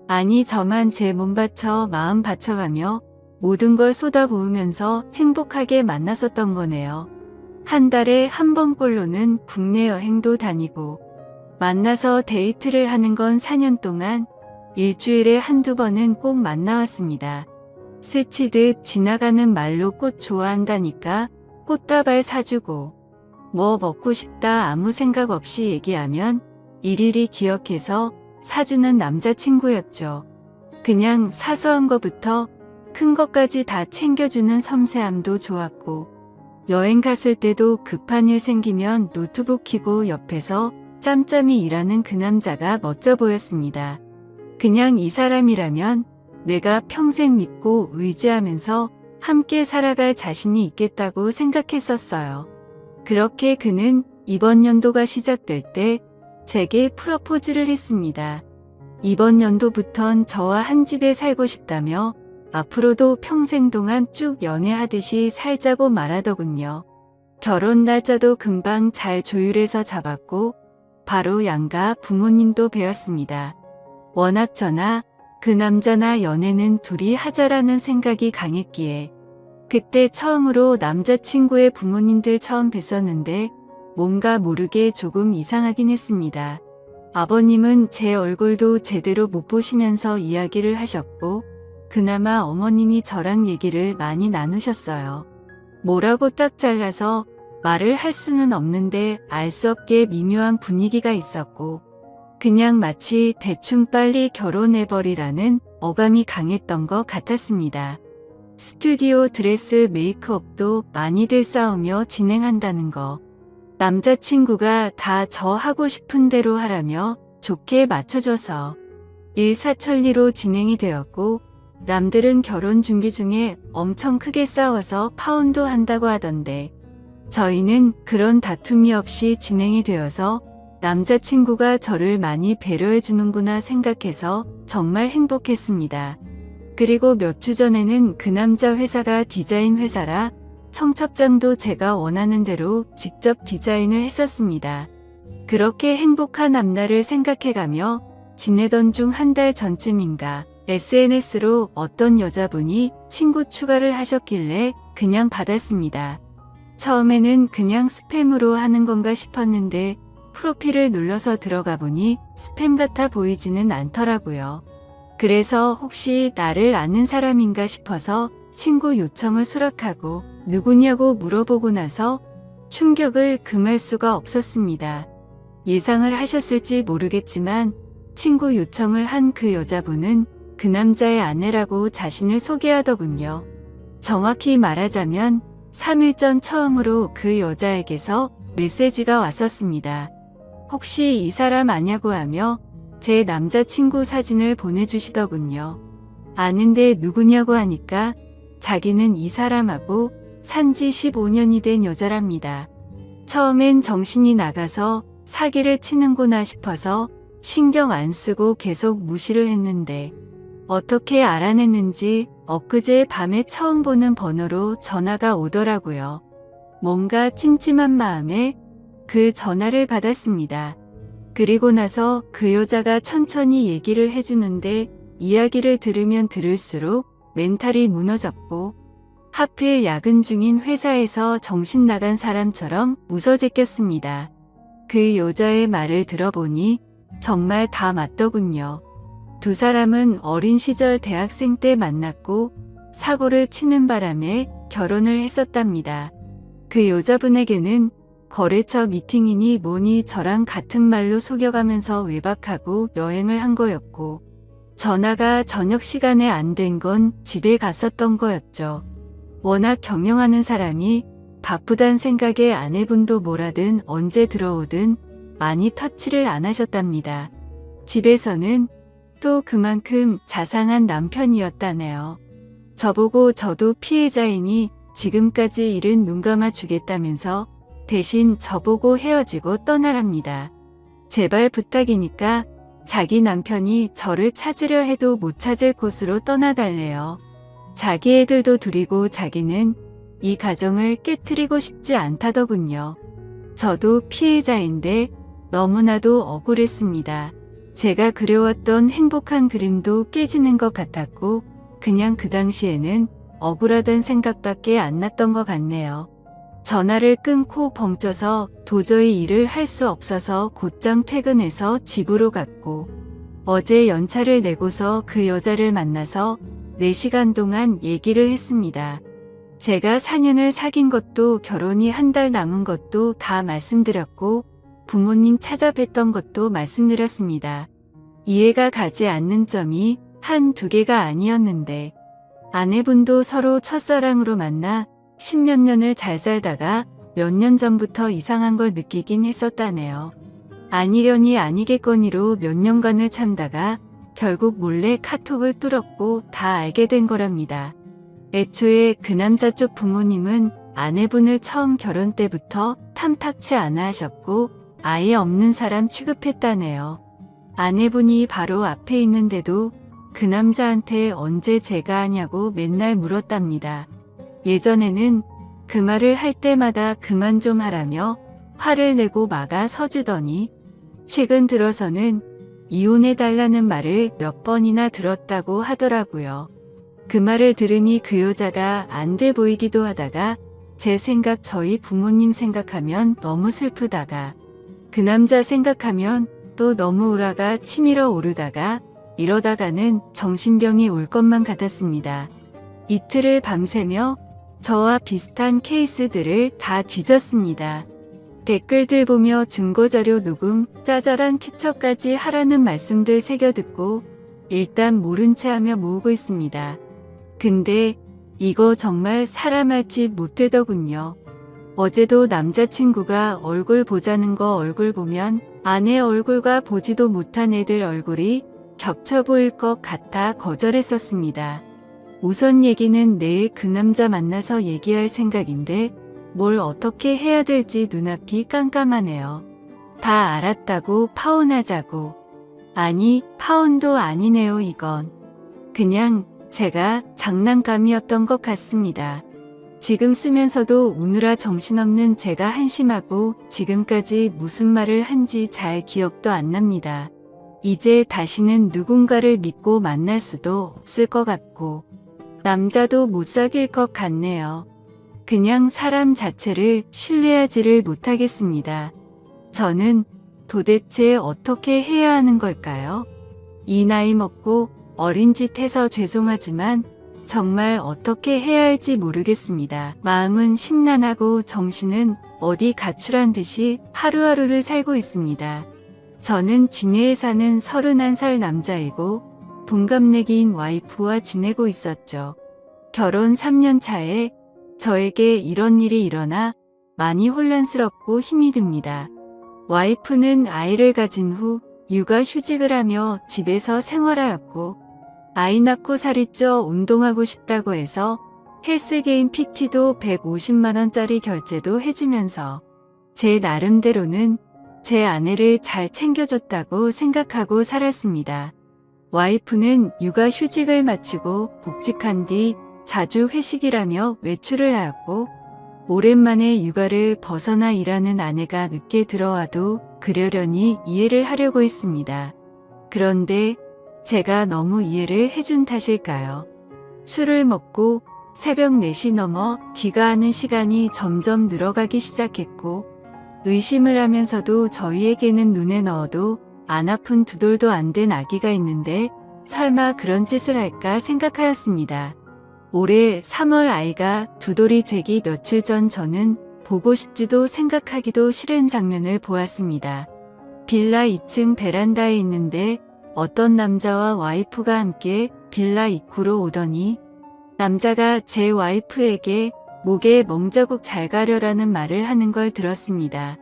아니 저만 제 몸 바쳐 마음 바쳐가며 모든 걸 쏟아부으면서 행복하게 만났었던 거네요. 한 달에 한 번꼴로는 국내 여행도 다니고 만나서 데이트를 하는 건 4년 동안 일주일에 한두 번은 꼭 만나왔습니다. 스치듯 지나가는 말로 꽃 좋아한다니까 꽃다발 사주고 뭐 먹고 싶다 아무 생각 없이 얘기하면 일일이 기억해서 사주는 남자친구였죠. 그냥 사소한 것부터 큰 것까지 다 챙겨주는 섬세함도 좋았고 여행 갔을 때도 급한 일 생기면 노트북 켜고 옆에서 짬짬이 일하는 그 남자가 멋져 보였습니다. 그냥 이 사람이라면 내가 평생 믿고 의지하면서 함께 살아갈 자신이 있겠다고 생각했었어요. 그렇게 그는 이번 연도가 시작될 때 제게 프러포즈를 했습니다. 이번 연도부턴 저와 한 집에 살고 싶다며 앞으로도 평생 동안 쭉 연애하듯이 살자고 말하더군요. 결혼 날짜도 금방 잘 조율해서 잡았고 바로 양가 부모님도 뵈었습니다. 워낙 저나 그 남자나 연애는 둘이 하자라는 생각이 강했기에 그때 처음으로 남자친구의 부모님들 처음 뵀었는데 뭔가 모르게 조금 이상하긴 했습니다. 아버님은 제 얼굴도 제대로 못 보시면서 이야기를 하셨고 그나마 어머님이 저랑 얘기를 많이 나누셨어요. 뭐라고 딱 잘라서 말을 할 수는 없는데 알 수 없게 미묘한 분위기가 있었고 그냥 마치 대충 빨리 결혼해버리라는 어감이 강했던 것 같았습니다. 스튜디오 드레스 메이크업도 많이들 싸우며 진행한다는 거. 남자친구가 다 저 하고 싶은 대로 하라며 좋게 맞춰줘서 일사천리로 진행이 되었고 남들은 결혼 준비 중에 엄청 크게 싸워서 파혼도 한다고 하던데 저희는 그런 다툼이 없이 진행이 되어서 남자친구가 저를 많이 배려해 주는구나 생각해서 정말 행복했습니다. 그리고 몇 주 전에는 그 남자 회사가 디자인 회사라 청첩장도 제가 원하는 대로 직접 디자인을 했었습니다. 그렇게 행복한 앞날을 생각해가며 지내던 중 한 달 전쯤인가 SNS로 어떤 여자분이 친구 추가를 하셨길래 그냥 받았습니다. 처음에는 그냥 스팸으로 하는 건가 싶었는데 프로필을 눌러서 들어가 보니 스팸 같아 보이지는 않더라고요. 그래서 혹시 나를 아는 사람인가 싶어서 친구 요청을 수락하고 누구냐고 물어보고 나서 충격을 금할 수가 없었습니다. 예상을 하셨을지 모르겠지만 친구 요청을 한 그 여자분은 그 남자의 아내라고 자신을 소개하더군요. 정확히 말하자면 3일 전 처음으로 그 여자에게서 메시지가 왔었습니다. 혹시 이 사람 아냐고 하며 제 남자친구 사진을 보내주시더군요. 아는데 누구냐고 하니까 자기는 이 사람하고 산지 15년이 된 여자랍니다. 처음엔 정신이 나가서 사기를 치는구나 싶어서 신경 안 쓰고 계속 무시를 했는데 어떻게 알아냈는지 엊그제 밤에 처음 보는 번호로 전화가 오더라고요. 뭔가 찜찜한 마음에 그 전화를 받았습니다. 그리고 나서 그 여자가 천천히 얘기를 해주는데 이야기를 들으면 들을수록 멘탈이 무너졌고 하필 야근 중인 회사에서 정신 나간 사람처럼 웃어제꼈습니다. 그 여자의 말을 들어보니 정말 다 맞더군요. 두 사람은 어린 시절 대학생 때 만났고 사고를 치는 바람에 결혼을 했었답니다. 그 여자분에게는 거래처 미팅이니 뭐니 저랑 같은 말로 속여가면서 외박하고 여행을 한 거였고 전화가 저녁 시간에 안 된 건 집에 갔었던 거였죠. 워낙 경영하는 사람이 바쁘단 생각에 아내분도 뭐라든 언제 들어오든 많이 터치를 안 하셨답니다. 집에서는 또 그만큼 자상한 남편이었다네요. 저보고 저도 피해자이니 지금까지 일은 눈 감아 주겠다면서 대신 저보고 헤어지고 떠나랍니다. 제발 부탁이니까 자기 남편이 저를 찾으려 해도 못 찾을 곳으로 떠나달래요. 자기 애들도 둘이고 자기는 이 가정을 깨트리고 싶지 않다더군요. 저도 피해자인데 너무나도 억울했습니다. 제가 그려왔던 행복한 그림도 깨지는 것 같았고 그냥 그 당시에는 억울하단 생각밖에 안 났던 것 같네요. 전화를 끊고 벙쪄서 도저히 일을 할 수 없어서 곧장 퇴근해서 집으로 갔고 어제 연차를 내고서 그 여자를 만나서 4시간 동안 얘기를 했습니다. 제가 4년을 사귄 것도 결혼이 한 달 남은 것도 다 말씀드렸고 부모님 찾아뵀던 것도 말씀드렸습니다. 이해가 가지 않는 점이 한두 개가 아니었는데 아내분도 서로 첫사랑으로 만나 10몇 년을 잘 살다가 몇 년 전부터 이상한 걸 느끼긴 했었다네요. 아니려니 아니겠거니로 몇 년간을 참다가 결국 몰래 카톡을 뚫었고 다 알게 된 거랍니다. 애초에 그 남자 쪽 부모님은 아내분을 처음 결혼 때부터 탐탁치 않아 하셨고 아예 없는 사람 취급했다네요. 아내분이 바로 앞에 있는데도 그 남자한테 언제 제가 하냐고 맨날 물었답니다. 예전에는 그 말을 할 때마다 그만 좀 하라며 화를 내고 막아 서주더니 최근 들어서는 이혼해달라는 말을 몇 번이나 들었다고 하더라고요. 그 말을 들으니 그 여자가 안 돼 보이기도 하다가 제 생각 저희 부모님 생각하면 너무 슬프다가 그 남자 생각하면 또 너무 우라가 치밀어 오르다가 이러다가는 정신병이 올 것만 같았습니다. 이틀을 밤새며 저와 비슷한 케이스들을 다 뒤졌습니다. 댓글들 보며 증거자료 녹음, 짜잘한 캡처까지 하라는 말씀들 새겨듣고 일단 모른 채 하며 모으고 있습니다. 근데 이거 정말 사람 할 짓 못되더군요. 어제도 남자친구가 얼굴 보자는 거 얼굴 보면 아내 얼굴과 보지도 못한 애들 얼굴이 겹쳐 보일 것 같아 거절했었습니다. 우선 얘기는 내일 그 남자 만나서 얘기할 생각인데 뭘 어떻게 해야 될지 눈앞이 깜깜하네요. 다 알았다고 파혼하자고. 아니, 파혼도 아니네요 이건. 그냥 제가 장난감이었던 것 같습니다. 지금 쓰면서도 우느라 정신없는 제가 한심하고 지금까지 무슨 말을 한지 잘 기억도 안 납니다. 이제 다시는 누군가를 믿고 만날 수도 없을 것 같고 남자도 못 사귈 것 같네요. 그냥 사람 자체를 신뢰하지를 못하겠습니다. 저는 도대체 어떻게 해야 하는 걸까요? 이 나이 먹고 어린 짓 해서 죄송하지만 정말 어떻게 해야 할지 모르겠습니다. 마음은 심란하고 정신은 어디 가출한 듯이 하루하루를 살고 있습니다. 저는 진해에 사는 31살 남자이고 동갑내기인 와이프와 지내고 있었죠. 결혼 3년 차에 저에게 이런 일이 일어나 많이 혼란스럽고 힘이 듭니다. 와이프는 아이를 가진 후 육아휴직을 하며 집에서 생활하였고 아이 낳고 살이 쪄 운동하고 싶다고 해서 헬스게임 PT도 150만원짜리 결제도 해주면서 제 나름대로는 제 아내를 잘 챙겨줬다고 생각하고 살았습니다. 와이프는 육아휴직을 마치고 복직한 뒤 자주 회식이라며 외출을 하였고 오랜만에 육아를 벗어나 일하는 아내가 늦게 들어와도 그러려니 이해를 하려고 했습니다. 그런데 제가 너무 이해를 해준 탓일까요? 술을 먹고 새벽 4시 넘어 귀가하는 시간이 점점 늘어가기 시작했고 의심을 하면서도 저희에게는 눈에 넣어도 안 아픈 2돌도 안 된 아기가 있는데 설마 그런 짓을 할까 생각하였습니다. 올해 3월 아이가 2돌이 되기 며칠 전 저는 보고 싶지도 생각하기도 싫은 장면을 보았습니다. 빌라 2층 베란다에 있는데 어떤 남자와 와이프가 함께 빌라 입구로 오더니 남자가 제 와이프에게 목에 멍자국 잘 가려라는 말을 하는 걸 들었습니다.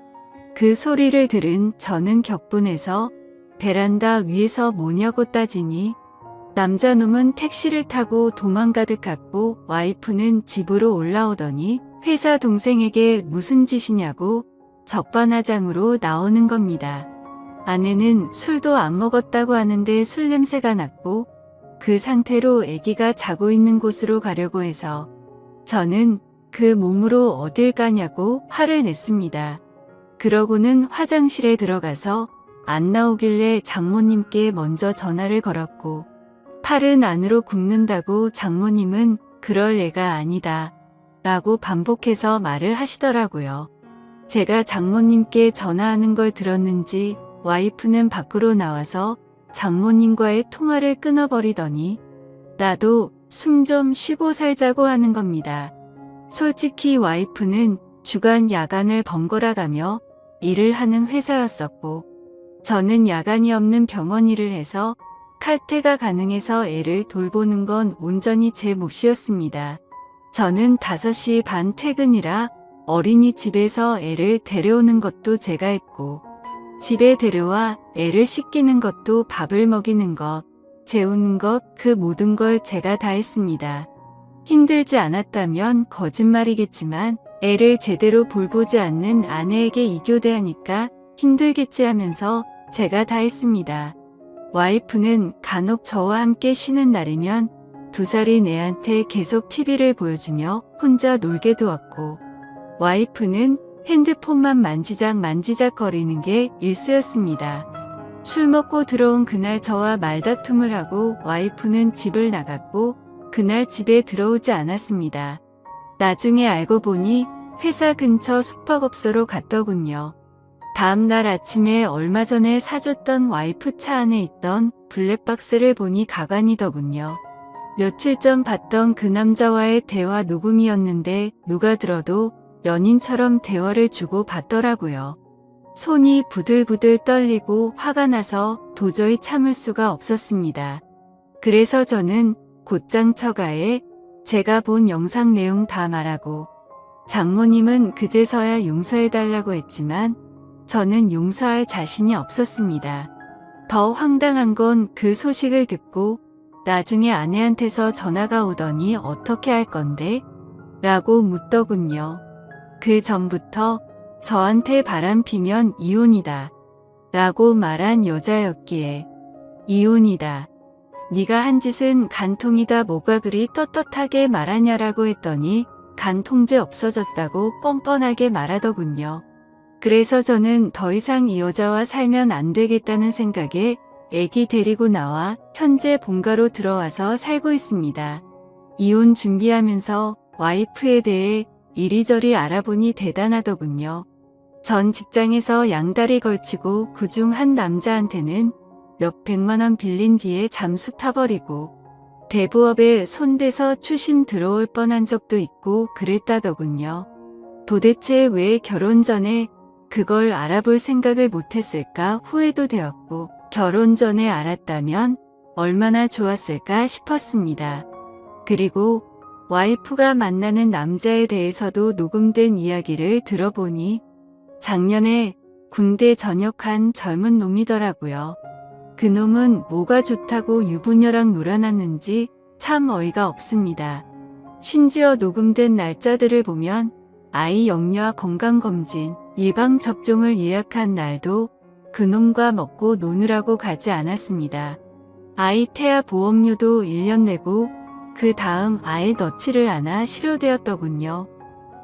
그 소리를 들은 저는 격분해서 베란다 위에서 뭐냐고 따지니 남자놈은 택시를 타고 도망가듯 갔고 와이프는 집으로 올라오더니 회사 동생에게 무슨 짓이냐고 적반하장으로 나오는 겁니다. 아내는 술도 안 먹었다고 하는데 술 냄새가 났고 그 상태로 아기가 자고 있는 곳으로 가려고 해서 저는 그 몸으로 어딜 가냐고 화를 냈습니다. 그러고는 화장실에 들어가서 안 나오길래 장모님께 먼저 전화를 걸었고 팔은 안으로 굽는다고 장모님은 그럴 애가 아니다 라고 반복해서 말을 하시더라고요. 제가 장모님께 전화하는 걸 들었는지 와이프는 밖으로 나와서 장모님과의 통화를 끊어버리더니 나도 숨 좀 쉬고 살자고 하는 겁니다. 솔직히 와이프는 주간 야간을 번갈아 가며 일을 하는 회사였었고 저는 야간이 없는 병원 일을 해서 칼퇴가 가능해서 애를 돌보는 건 온전히 제 몫이었습니다. 저는 5시 반 퇴근이라 어린이집에서 애를 데려오는 것도 제가 했고 집에 데려와 애를 씻기는 것도 밥을 먹이는 것, 재우는 것 그 모든 걸 제가 다 했습니다. 힘들지 않았다면 거짓말이겠지만 애를 제대로 돌보지 않는 아내에게 이교대하니까 힘들겠지 하면서 제가 다 했습니다. 와이프는 간혹 저와 함께 쉬는 날이면 2살인 애한테 계속 TV를 보여주며 혼자 놀게 두었고 와이프는 핸드폰만 만지작 거리는 게 일쑤였습니다. 술 먹고 들어온 그날 저와 말다툼을 하고 와이프는 집을 나갔고 그날 집에 들어오지 않았습니다. 나중에 알고 보니 회사 근처 숙박업소로 갔더군요. 다음날 아침에 얼마 전에 사줬던 와이프 차 안에 있던 블랙박스를 보니 가관이더군요. 며칠 전 봤던 그 남자와의 대화 녹음이었는데 누가 들어도 연인처럼 대화를 주고 받더라고요. 손이 부들부들 떨리고 화가 나서 도저히 참을 수가 없었습니다. 그래서 저는 곧장 처가에 제가 본 영상 내용 다 말하고 장모님은 그제서야 용서해달라고 했지만 저는 용서할 자신이 없었습니다. 더 황당한 건 그 소식을 듣고 나중에 아내한테서 전화가 오더니 어떻게 할 건데? 라고 묻더군요. 그 전부터 저한테 바람피면 이혼이다 라고 말한 여자였기에 이혼이다. 네가 한 짓은 간통이다 뭐가 그리 떳떳하게 말하냐라고 했더니 간통죄 없어졌다고 뻔뻔하게 말하더군요. 그래서 저는 더 이상 이 여자와 살면 안 되겠다는 생각에 애기 데리고 나와 현재 본가로 들어와서 살고 있습니다. 이혼 준비하면서 와이프에 대해 이리저리 알아보니 대단하더군요. 전 직장에서 양다리 걸치고 그중 한 남자한테는 몇 백만 원 빌린 뒤에 잠수 타버리고 대부업에 손대서 추심 들어올 뻔한 적도 있고 그랬다더군요. 도대체 왜 결혼 전에 그걸 알아볼 생각을 못했을까 후회도 되었고, 결혼 전에 알았다면 얼마나 좋았을까 싶었습니다. 그리고 와이프가 만나는 남자에 대해서도 녹음된 이야기를 들어보니 작년에 군대 전역한 젊은 놈이더라고요. 그놈은 뭐가 좋다고 유부녀랑 놀아났는지 참 어이가 없습니다. 심지어 녹음된 날짜들을 보면 아이 영유아 건강검진, 예방접종을 예약한 날도 그놈과 먹고 노느라고 가지 않았습니다. 아이 태아 보험료도 1년 내고 그 다음 아예 넣지를 않아 실효되었더군요.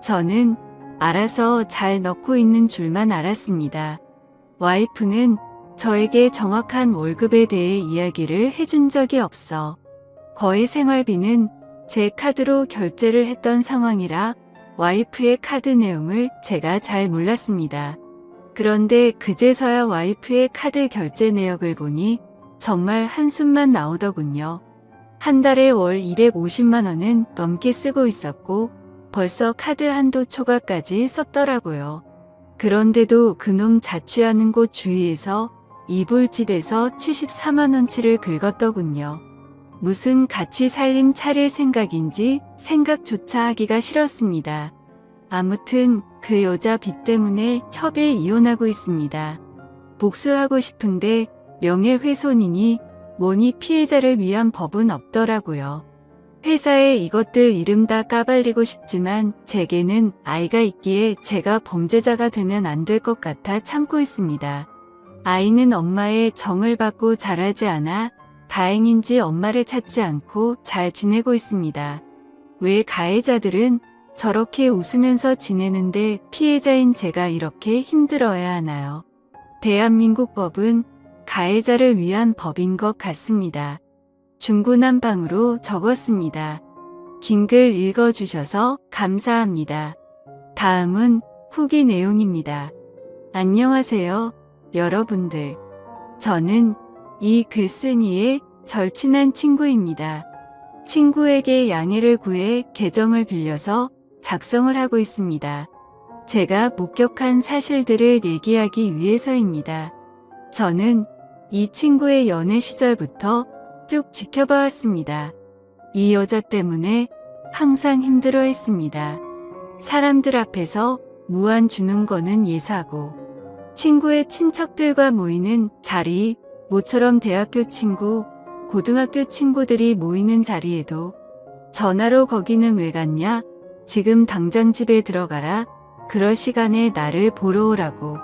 저는 알아서 잘 넣고 있는 줄만 알았습니다. 와이프는 저에게 정확한 월급에 대해 이야기를 해준 적이 없어 거의 생활비는 제 카드로 결제를 했던 상황이라 와이프의 카드 내용을 제가 잘 몰랐습니다. 그런데 그제서야 와이프의 카드 결제 내역을 보니 정말 한숨만 나오더군요. 한 달에 월 250만 원은 넘게 쓰고 있었고 벌써 카드 한도 초과까지 썼더라고요. 그런데도 그놈 자취하는 곳 주위에서 이불집에서 74만 원치를 긁었더군요. 무슨 같이 살림 차릴 생각인지 생각조차 하기가 싫었습니다. 아무튼 그 여자 빚 때문에 협에 이혼하고 있습니다. 복수하고 싶은데 명예훼손이니 뭐니 피해자를 위한 법은 없더라고요. 회사에 이것들 이름 다 까발리고 싶지만 제게는 아이가 있기에 제가 범죄자가 되면 안 될 것 같아 참고 있습니다. 아이는 엄마의 정을 받고 자라지 않아 다행인지 엄마를 찾지 않고 잘 지내고 있습니다. 왜 가해자들은 저렇게 웃으면서 지내는데 피해자인 제가 이렇게 힘들어야 하나요? 대한민국 법은 가해자를 위한 법인 것 같습니다. 중구난방으로 적었습니다. 긴 글 읽어주셔서 감사합니다. 다음은 후기 내용입니다. 안녕하세요, 여러분들. 저는 이 글쓴이의 절친한 친구입니다. 친구에게 양해를 구해 계정을 빌려서 작성을 하고 있습니다. 제가 목격한 사실들을 얘기하기 위해서입니다. 저는 이 친구의 연애 시절부터 쭉 지켜봐 왔습니다. 이 여자 때문에 항상 힘들어 했습니다. 사람들 앞에서 무안 주는 거는 예사고, 친구의 친척들과 모이는 자리, 모처럼 대학교 친구, 고등학교 친구들이 모이는 자리에도 전화로 거기는 왜 갔냐? 지금 당장 집에 들어가라. 그럴 시간에 나를 보러 오라고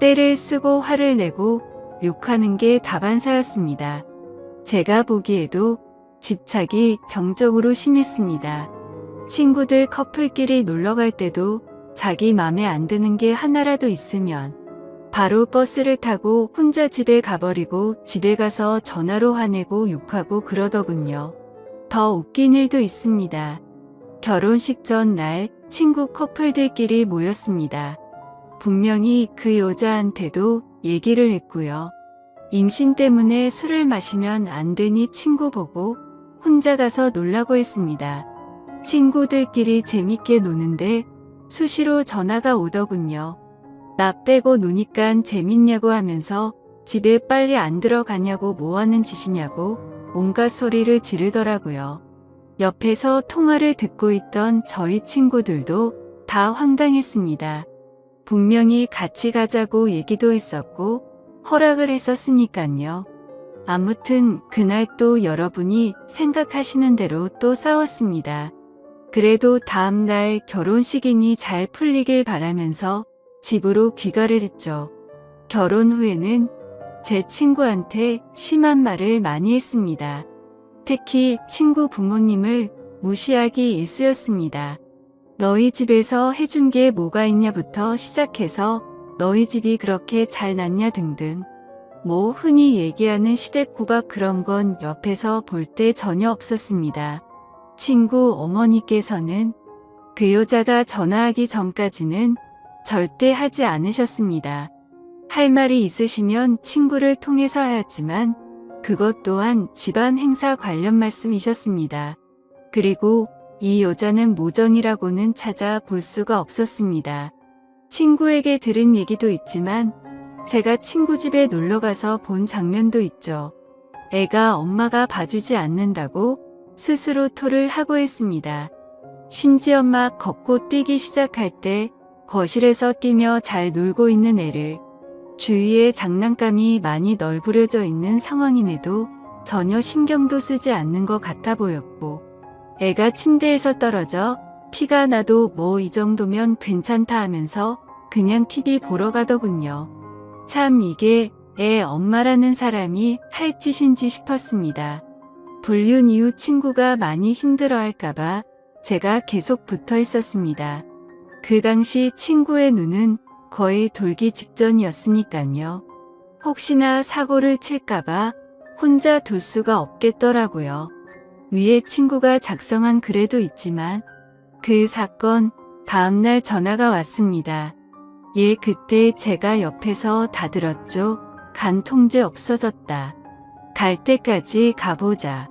떼를 쓰고 화를 내고 욕하는 게 다반사였습니다. 제가 보기에도 집착이 병적으로 심했습니다. 친구들 커플끼리 놀러갈 때도 자기 맘에 안 드는 게 하나라도 있으면 바로 버스를 타고 혼자 집에 가버리고 집에 가서 전화로 화내고 욕하고 그러더군요. 더 웃긴 일도 있습니다. 결혼식 전날 친구 커플들끼리 모였습니다. 분명히 그 여자한테도 얘기를 했고요. 임신 때문에 술을 마시면 안 되니 친구 보고 혼자 가서 놀라고 했습니다. 친구들끼리 재밌게 노는데 수시로 전화가 오더군요. 나 빼고 노니깐 재밌냐고 하면서 집에 빨리 안 들어가냐고 뭐하는 짓이냐고 온갖 소리를 지르더라고요. 옆에서 통화를 듣고 있던 저희 친구들도 다 황당했습니다. 분명히 같이 가자고 얘기도 했었고 허락을 했었으니깐요. 아무튼 그날 또 여러분이 생각하시는 대로 또 싸웠습니다. 그래도 다음날 결혼식이니 잘 풀리길 바라면서 집으로 귀가를 했죠. 결혼 후에는 제 친구한테 심한 말을 많이 했습니다. 특히 친구 부모님을 무시하기 일쑤였습니다. 너희 집에서 해준 게 뭐가 있냐부터 시작해서 너희 집이 그렇게 잘났냐 등등, 뭐 흔히 얘기하는 시댁구박 그런 건 옆에서 볼 때 전혀 없었습니다. 친구 어머니께서는 그 여자가 전화하기 전까지는 절대 하지 않으셨습니다. 할 말이 있으시면 친구를 통해서 하였지만 그것 또한 집안 행사 관련 말씀이셨습니다. 그리고 이 여자는 모전이라고는 찾아볼 수가 없었습니다. 친구에게 들은 얘기도 있지만 제가 친구 집에 놀러가서 본 장면도 있죠. 애가 엄마가 봐주지 않는다고 스스로 토를 하고 했습니다. 심지어 막 걷고 뛰기 시작할 때 거실에서 뛰며 잘 놀고 있는 애를 주위에 장난감이 많이 널브러져 있는 상황임에도 전혀 신경도 쓰지 않는 것 같아 보였고, 애가 침대에서 떨어져 피가 나도 뭐 이 정도면 괜찮다 하면서 그냥 TV 보러 가더군요. 참 이게 애 엄마라는 사람이 할 짓인지 싶었습니다. 불륜 이후 친구가 많이 힘들어할까봐 제가 계속 붙어 있었습니다. 그 당시 친구의 눈은 거의 돌기 직전이었으니까요. 혹시나 사고를 칠까봐 혼자 둘 수가 없겠더라고요. 위에 친구가 작성한 글에도 있지만 그 사건 다음날 전화가 왔습니다. 예, 그때 제가 옆에서 다 들었죠. 간 통제 없어졌다. 갈 때까지 가보자.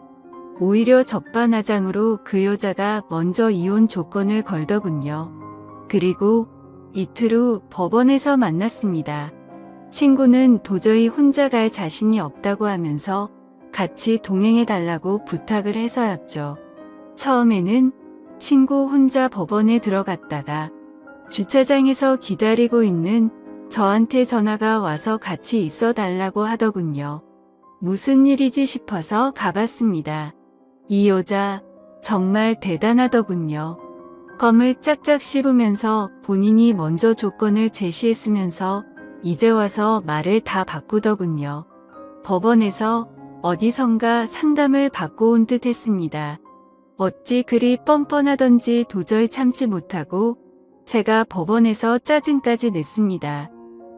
오히려 적반하장으로 그 여자가 먼저 이혼 조건을 걸더군요. 그리고 이틀 후 법원에서 만났습니다. 친구는 도저히 혼자 갈 자신이 없다고 하면서 같이 동행해달라고 부탁을 해서였죠. 처음에는 친구 혼자 법원에 들어갔다가 주차장에서 기다리고 있는 저한테 전화가 와서 같이 있어 달라고 하더군요. 무슨 일이지 싶어서 가봤습니다. 이 여자 정말 대단하더군요. 껌을 짝짝 씹으면서 본인이 먼저 조건을 제시했으면서 이제 와서 말을 다 바꾸더군요. 법원에서 어디선가 상담을 받고 온 듯 했습니다. 어찌 그리 뻔뻔하던지 도저히 참지 못하고 제가 법원에서 짜증까지 냈습니다.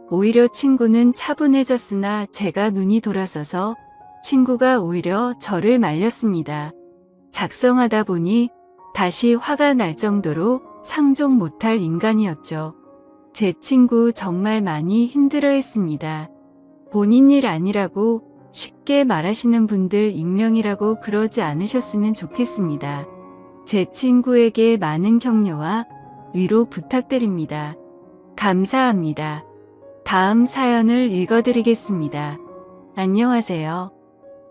오히려 친구는 차분해졌으나 제가 눈이 돌아서서 친구가 오히려 저를 말렸습니다. 작성하다 보니 다시 화가 날 정도로 상종 못할 인간이었죠. 제 친구 정말 많이 힘들어했습니다. 본인 일 아니라고 쉽게 말하시는 분들 익명이라고 그러지 않으셨으면 좋겠습니다. 제 친구에게 많은 격려와 위로 부탁드립니다. 감사합니다. 다음 사연을 읽어드리겠습니다. 안녕하세요.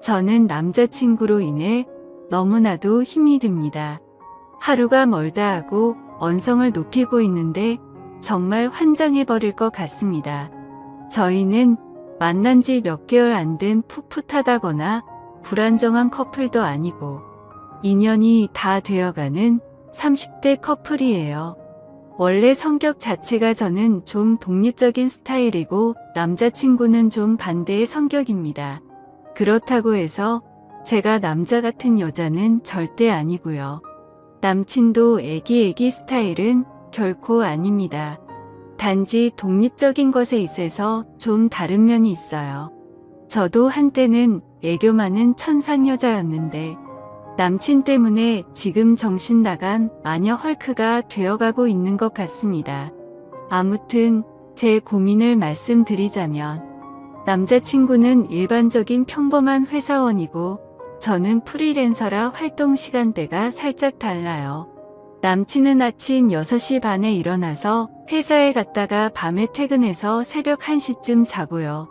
저는 남자친구로 인해 너무나도 힘이 듭니다. 하루가 멀다 하고 언성을 높이고 있는데 정말 환장해버릴 것 같습니다. 저희는 만난 지 몇 개월 안 된 풋풋하다거나 불안정한 커플도 아니고 2년이 다 되어가는 30대 커플이에요. 원래 성격 자체가 저는 좀 독립적인 스타일이고 남자친구는 좀 반대의 성격입니다. 그렇다고 해서 제가 남자 같은 여자는 절대 아니고요. 남친도 애기애기 스타일은 결코 아닙니다. 단지 독립적인 것에 있어서 좀 다른 면이 있어요. 저도 한때는 애교 많은 천상 여자였는데 남친 때문에 지금 정신 나간 마녀 헐크가 되어가고 있는 것 같습니다. 아무튼 제 고민을 말씀드리자면 남자친구는 일반적인 평범한 회사원이고 저는 프리랜서라 활동 시간대가 살짝 달라요. 남친은 아침 6시 반에 일어나서 회사에 갔다가 밤에 퇴근해서 새벽 1시쯤 자고요.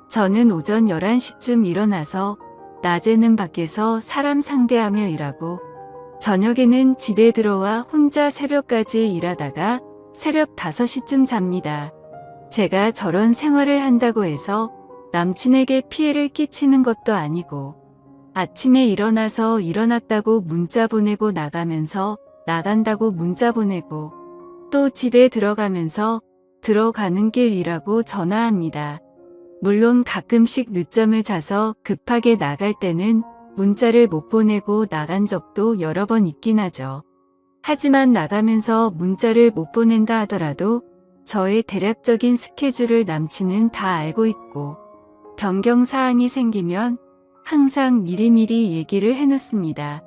저는 오전 11시쯤 일어나서 낮에는 밖에서 사람 상대하며 일하고 저녁에는 집에 들어와 혼자 새벽까지 일하다가 새벽 5시쯤 잡니다. 제가 저런 생활을 한다고 해서 남친에게 피해를 끼치는 것도 아니고 아침에 일어나서 일어났다고 문자 보내고 나가면서 나간다고 문자 보내고 또 집에 들어가면서 들어가는 길 일하고 전화합니다. 물론 가끔씩 늦잠을 자서 급하게 나갈 때는 문자를 못 보내고 나간 적도 여러 번 있긴 하죠. 하지만 나가면서 문자를 못 보낸다 하더라도 저의 대략적인 스케줄을 남친은 다 알고 있고 변경사항이 생기면 항상 미리미리 얘기를 해놓습니다.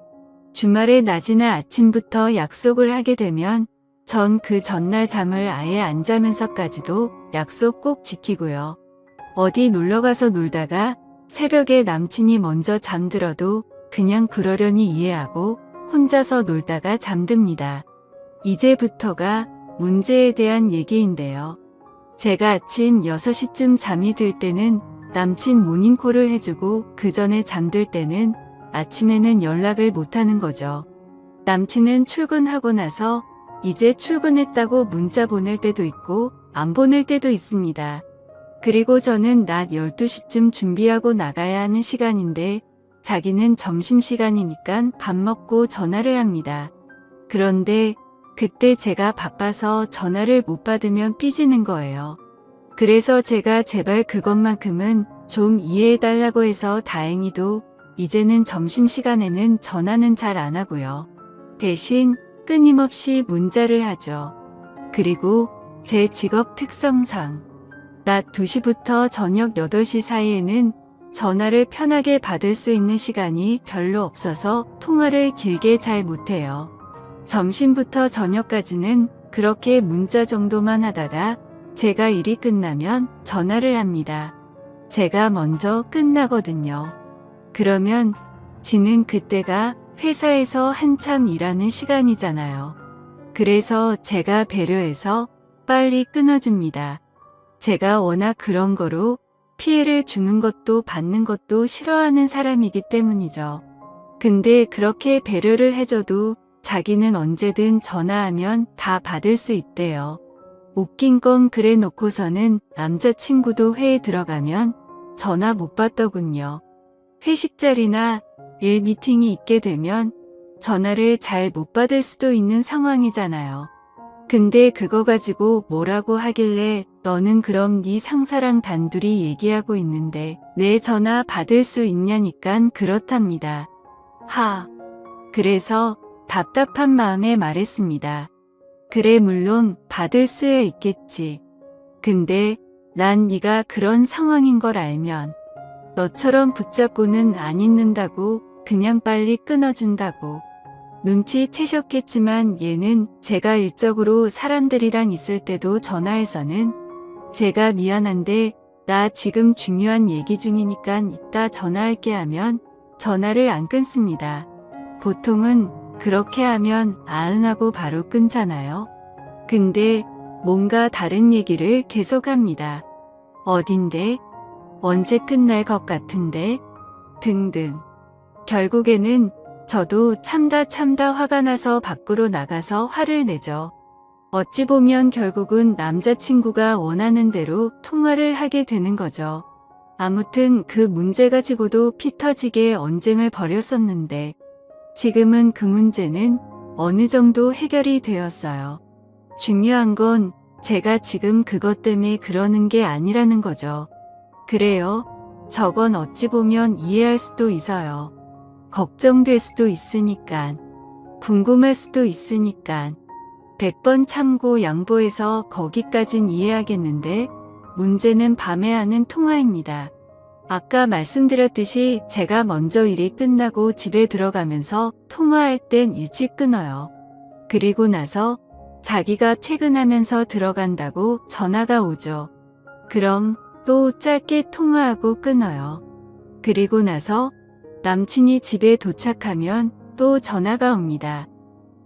주말에 낮이나 아침부터 약속을 하게 되면 전 그 전날 잠을 아예 안 자면서까지도 약속 꼭 지키고요. 어디 놀러가서 놀다가 새벽에 남친이 먼저 잠들어도 그냥 그러려니 이해하고 혼자서 놀다가 잠듭니다. 이제부터가 문제에 대한 얘기인데요. 제가 아침 6시쯤 잠이 들 때는 남친 모닝콜을 해주고 그 전에 잠들 때는 아침에는 연락을 못하는 거죠. 남친은 출근하고 나서 이제 출근했다고 문자 보낼 때도 있고 안 보낼 때도 있습니다. 그리고 저는 낮 12시쯤 준비하고 나가야 하는 시간인데 자기는 점심시간이니까 밥 먹고 전화를 합니다. 그런데 그때 제가 바빠서 전화를 못 받으면 삐지는 거예요. 그래서 제가 제발 그것만큼은 좀 이해해달라고 해서 다행히도 이제는 점심시간에는 전화는 잘 안 하고요. 대신 끊임없이 문자를 하죠. 그리고 제 직업 특성상 낮 2시부터 저녁 8시 사이에는 전화를 편하게 받을 수 있는 시간이 별로 없어서 통화를 길게 잘 못해요. 점심부터 저녁까지는 그렇게 문자 정도만 하다가 제가 일이 끝나면 전화를 합니다. 제가 먼저 끝나거든요. 그러면 지는 그때가 회사에서 한참 일하는 시간이잖아요. 그래서 제가 배려해서 빨리 끊어줍니다. 제가 워낙 그런 거로 피해를 주는 것도 받는 것도 싫어하는 사람이기 때문이죠. 근데 그렇게 배려를 해줘도 자기는 언제든 전화하면 다 받을 수 있대요. 웃긴 건 그래 놓고서는 남자친구도 회에 들어가면 전화 못 받더군요. 회식 자리나 일 미팅이 있게 되면 전화를 잘 못 받을 수도 있는 상황이잖아요. 근데 그거 가지고 뭐라고 하길래 너는 그럼 네 상사랑 단둘이 얘기하고 있는데 내 전화 받을 수 있냐니깐 그렇답니다. 그래서 답답한 마음에 말했습니다. 그래 물론 받을 수야 있겠지. 근데 난 네가 그런 상황인 걸 알면 너처럼 붙잡고는 안 있는다고 그냥 빨리 끊어준다고. 눈치채셨겠지만 얘는 제가 일적으로 사람들이랑 있을 때도 전화해서는 제가 미안한데 나 지금 중요한 얘기 중이니까 이따 전화할게 하면 전화를 안 끊습니다. 보통은 그렇게 하면 아응하고 바로 끊잖아요. 근데 뭔가 다른 얘기를 계속합니다. 어딘데? 언제 끝날 것 같은데? 등등. 결국에는 저도 참다 화가 나서 밖으로 나가서 화를 내죠. 어찌 보면 결국은 남자친구가 원하는 대로 통화를 하게 되는 거죠. 아무튼 그 문제 가지고도 피 터지게 언쟁을 벌였었는데 지금은 그 문제는 어느 정도 해결이 되었어요. 중요한 건 제가 지금 그것 때문에 그러는 게 아니라는 거죠. 그래요. 저건 어찌 보면 이해할 수도 있어요. 걱정될 수도 있으니까, 궁금할 수도 있으니까 100번 참고 양보해서 거기까진 이해하겠는데 문제는 밤에 하는 통화입니다. 아까 말씀드렸듯이 제가 먼저 일이 끝나고 집에 들어가면서 통화할 땐 일찍 끊어요. 그리고 나서 자기가 퇴근하면서 들어간다고 전화가 오죠. 그럼 또 짧게 통화하고 끊어요. 그리고 나서 남친이 집에 도착하면 또 전화가 옵니다.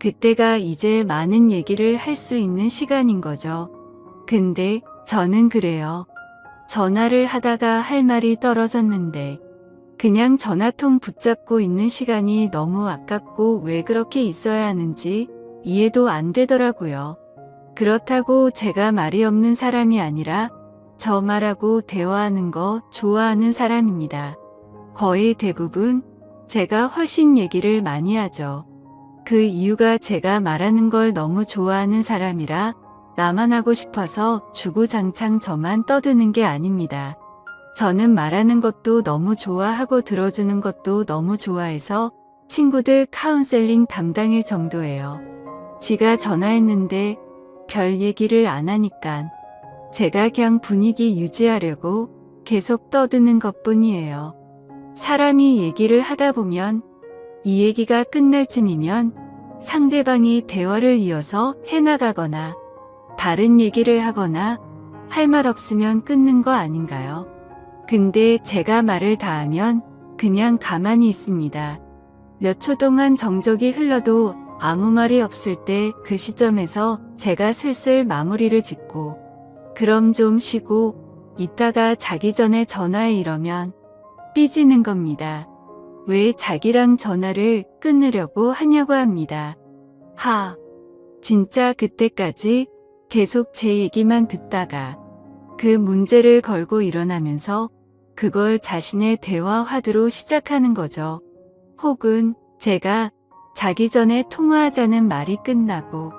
그때가 이제 많은 얘기를 할 수 있는 시간인 거죠. 근데 저는 그래요. 전화를 하다가 할 말이 떨어졌는데 그냥 전화통 붙잡고 있는 시간이 너무 아깝고 왜 그렇게 있어야 하는지 이해도 안 되더라고요. 그렇다고 제가 말이 없는 사람이 아니라 저 말하고 대화하는 거 좋아하는 사람입니다. 거의 대부분 제가 훨씬 얘기를 많이 하죠. 그 이유가 제가 말하는 걸 너무 좋아하는 사람이라 나만 하고 싶어서 주구장창 저만 떠드는 게 아닙니다. 저는 말하는 것도 너무 좋아하고 들어주는 것도 너무 좋아해서 친구들 카운셀링 담당일 정도예요. 지가 전화했는데 별 얘기를 안 하니까 제가 그냥 분위기 유지하려고 계속 떠드는 것뿐이에요. 사람이 얘기를 하다 보면 이 얘기가 끝날 쯤이면 상대방이 대화를 이어서 해나가거나 다른 얘기를 하거나 할 말 없으면 끊는 거 아닌가요? 근데 제가 말을 다 하면 그냥 가만히 있습니다. 몇 초 동안 정적이 흘러도 아무 말이 없을 때 그 시점에서 제가 슬슬 마무리를 짓고 그럼 좀 쉬고 이따가 자기 전에 전화해 이러면 삐지는 겁니다. 왜 자기랑 전화를 끊으려고 하냐고 합니다. 진짜 그때까지 계속 제 얘기만 듣다가 그 문제를 걸고 일어나면서 그걸 자신의 대화 화두로 시작하는 거죠. 혹은 제가 자기 전에 통화하자는 말이 끝나고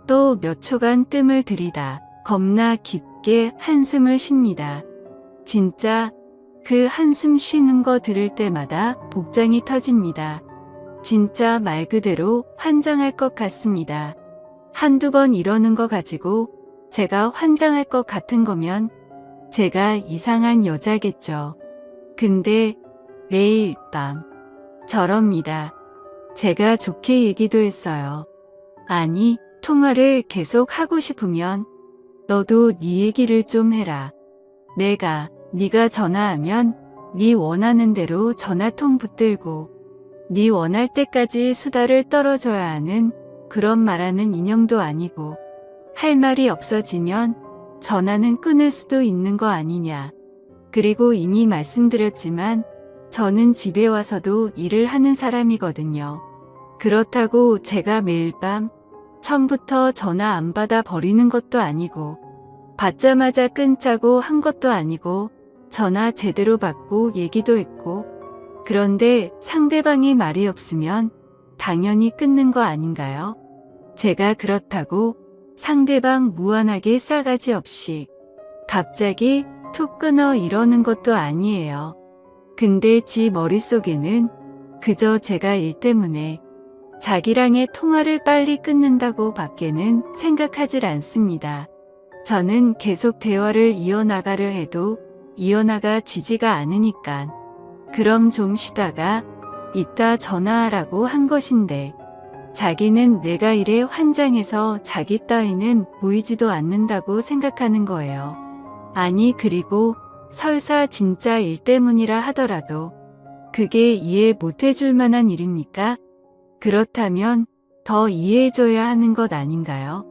또 몇 초간 뜸을 들이다 겁나 깊게 한숨을 쉽니다. 진짜 그 한숨 쉬는 거 들을 때마다 복장이 터집니다. 진짜 말 그대로 환장할 것 같습니다. 한두 번 이러는 거 가지고 제가 환장할 것 같은 거면 제가 이상한 여자겠죠. 근데 매일 밤 저럽니다. 제가 좋게 얘기도 했어요. 아니, 통화를 계속 하고 싶으면 너도 네 얘기를 좀 해라. 네가 전화하면 네 원하는 대로 전화통 붙들고 네 원할 때까지 수다를 떨어줘야 하는 그런 말하는 인형도 아니고 할 말이 없어지면 전화는 끊을 수도 있는 거 아니냐. 그리고 이미 말씀드렸지만 저는 집에 와서도 일을 하는 사람이거든요. 그렇다고 제가 매일 밤 처음부터 전화 안 받아 버리는 것도 아니고 받자마자 끊자고 한 것도 아니고 전화 제대로 받고 얘기도 했고 그런데 상대방이 말이 없으면 당연히 끊는 거 아닌가요? 제가 그렇다고 상대방 무한하게 싸가지 없이 갑자기 툭 끊어 이러는 것도 아니에요. 근데 지 머릿속에는 그저 제가 일 때문에 자기랑의 통화를 빨리 끊는다고 밖에는 생각하질 않습니다. 저는 계속 대화를 이어나가려 해도 이어나가지지가 않으니까 그럼 좀 쉬다가 이따 전화하라고 한 것인데 자기는 내가 일에 환장해서 자기 따위는 보이지도 않는다고 생각하는 거예요. 아니 그리고 설사 진짜 일 때문이라 하더라도 그게 이해 못해줄 만한 일입니까? 그렇다면 더 이해해줘야 하는 것 아닌가요?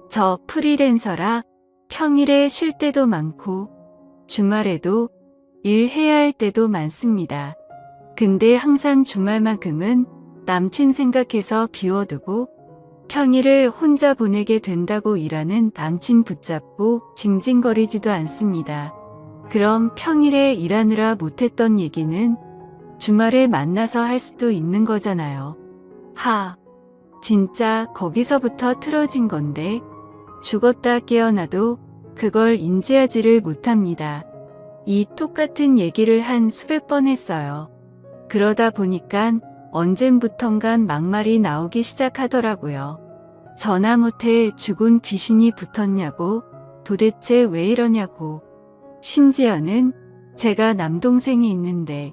저 프리랜서라 평일에 쉴 때도 많고 주말에도 일해야 할 때도 많습니다. 근데 항상 주말만큼은 남친 생각해서 비워두고 평일을 혼자 보내게 된다고 일하는 남친 붙잡고 징징거리지도 않습니다. 그럼 평일에 일하느라 못했던 얘기는 주말에 만나서 할 수도 있는 거잖아요. 진짜 거기서부터 틀어진 건데 죽었다 깨어나도 그걸 인지하지를 못합니다. 이 똑같은 얘기를 한 수백 번 했어요. 그러다 보니까 언젠부턴간 막말이 나오기 시작하더라고요. 전화 못해 죽은 귀신이 붙었냐고, 도대체 왜 이러냐고. 심지어는 제가 남동생이 있는데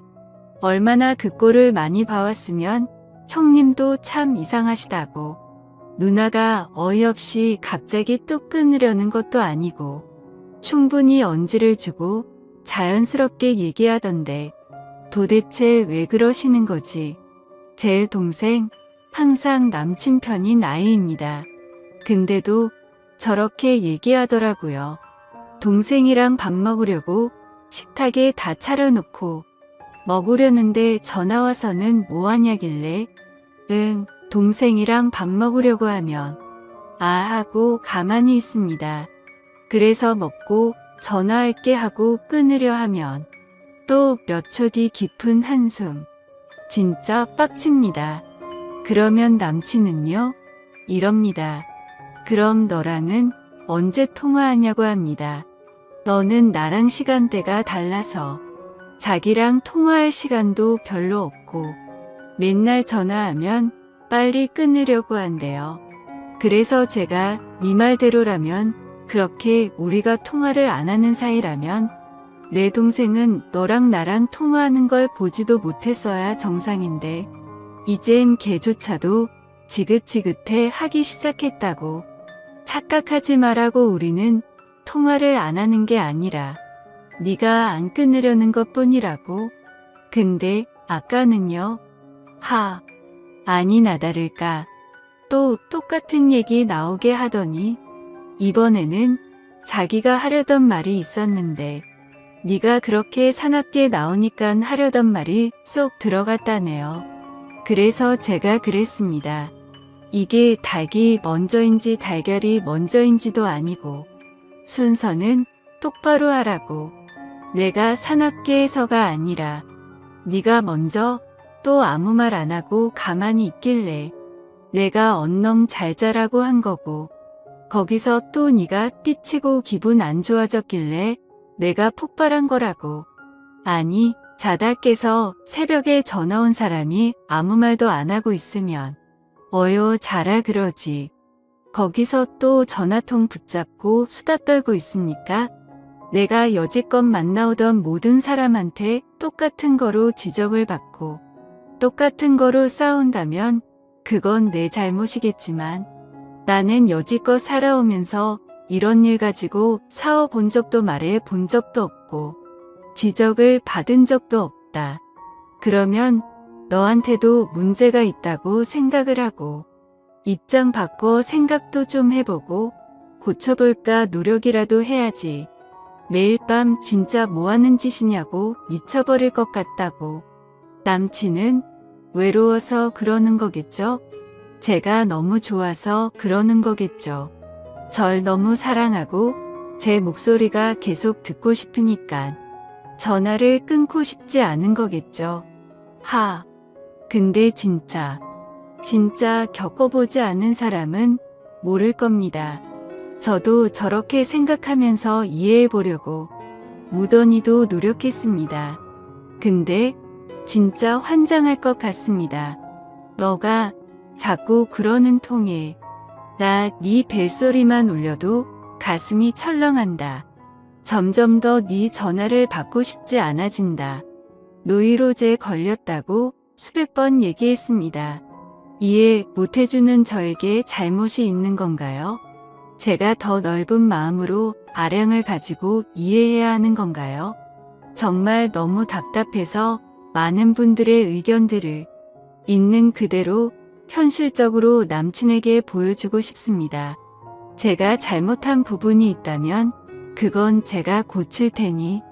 얼마나 그 꼴을 많이 봐왔으면 형님도 참 이상하시다고. 누나가 어이없이 갑자기 뚝 끊으려는 것도 아니고 충분히 언지를 주고 자연스럽게 얘기하던데 도대체 왜 그러시는 거지? 제 동생 항상 남친 편인 아이입니다. 근데도 저렇게 얘기하더라고요. 동생이랑 밥 먹으려고 식탁에 다 차려놓고 먹으려는데 전화 와서는 뭐 하냐길래 동생이랑 밥 먹으려고 하면 하고 가만히 있습니다. 그래서 먹고 전화할게 하고 끊으려 하면 또 몇 초 뒤 깊은 한숨. 진짜 빡칩니다. 그러면 남친은요? 이럽니다. 그럼 너랑은 언제 통화하냐고 합니다. 너는 나랑 시간대가 달라서 자기랑 통화할 시간도 별로 없고 맨날 전화하면 빨리 끊으려고 한대요. 그래서 제가 네 말대로라면 그렇게 우리가 통화를 안 하는 사이라면 내 동생은 너랑 나랑 통화하는 걸 보지도 못했어야 정상인데 이젠 걔조차도 지긋지긋해 하기 시작했다고. 착각하지 말라고. 우리는 통화를 안 하는 게 아니라 네가 안 끊으려는 것뿐이라고. 근데 아까는요? 하, 아니나 다를까. 또 똑같은 얘기 나오게 하더니 이번에는 자기가 하려던 말이 있었는데 네가 그렇게 사납게 나오니깐 하려던 말이 쏙 들어갔다네요. 그래서 제가 그랬습니다. 이게 닭이 먼저인지 달걀이 먼저인지도 아니고 순서는 똑바로 하라고. 내가 사납게 해서가 아니라 네가 먼저 또 아무 말 안 하고 가만히 있길래 내가 언능 잘 자라고 한 거고 거기서 또 네가 삐치고 기분 안 좋아졌길래 내가 폭발한 거라고. 아니, 자다 깨서 새벽에 전화 온 사람이 아무 말도 안 하고 있으면 어여 자라 그러지. 거기서 또 전화통 붙잡고 수다 떨고 있습니까? 내가 여지껏 만나오던 모든 사람한테 똑같은 거로 지적을 받고 똑같은 거로 싸운다면 그건 내 잘못이겠지만 나는 여지껏 살아오면서 이런 일 가지고 싸워본 적도 말해 본 적도 없고 지적을 받은 적도 없다. 그러면 너한테도 문제가 있다고 생각을 하고 입장 바꿔 생각도 좀 해보고 고쳐볼까 노력이라도 해야지. 매일 밤 진짜 뭐하는 짓이냐고 미쳐버릴 것 같다고. 남친은 외로워서 그러는 거겠죠? 제가 너무 좋아서 그러는 거겠죠. 절 너무 사랑하고 제 목소리가 계속 듣고 싶으니까 전화를 끊고 싶지 않은 거겠죠. 하, 근데 진짜 겪어보지 않은 사람은 모를 겁니다. 저도 저렇게 생각하면서 이해해 보려고 무던히도 노력했습니다. 근데 진짜 환장할 것 같습니다. 너가 자꾸 그러는 통에 나 네 벨소리만 울려도 가슴이 철렁한다. 점점 더 네 전화를 받고 싶지 않아진다. 노이로제 걸렸다고 수백 번 얘기했습니다. 이해 못해주는 저에게 잘못이 있는 건가요? 제가 더 넓은 마음으로 아량을 가지고 이해해야 하는 건가요? 정말 너무 답답해서 많은 분들의 의견들을 있는 그대로 현실적으로 남친에게 보여주고 싶습니다. 제가 잘못한 부분이 있다면 그건 제가 고칠 테니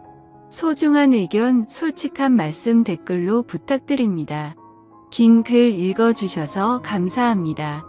소중한 의견, 솔직한 말씀 댓글로 부탁드립니다. 긴 글 읽어주셔서 감사합니다.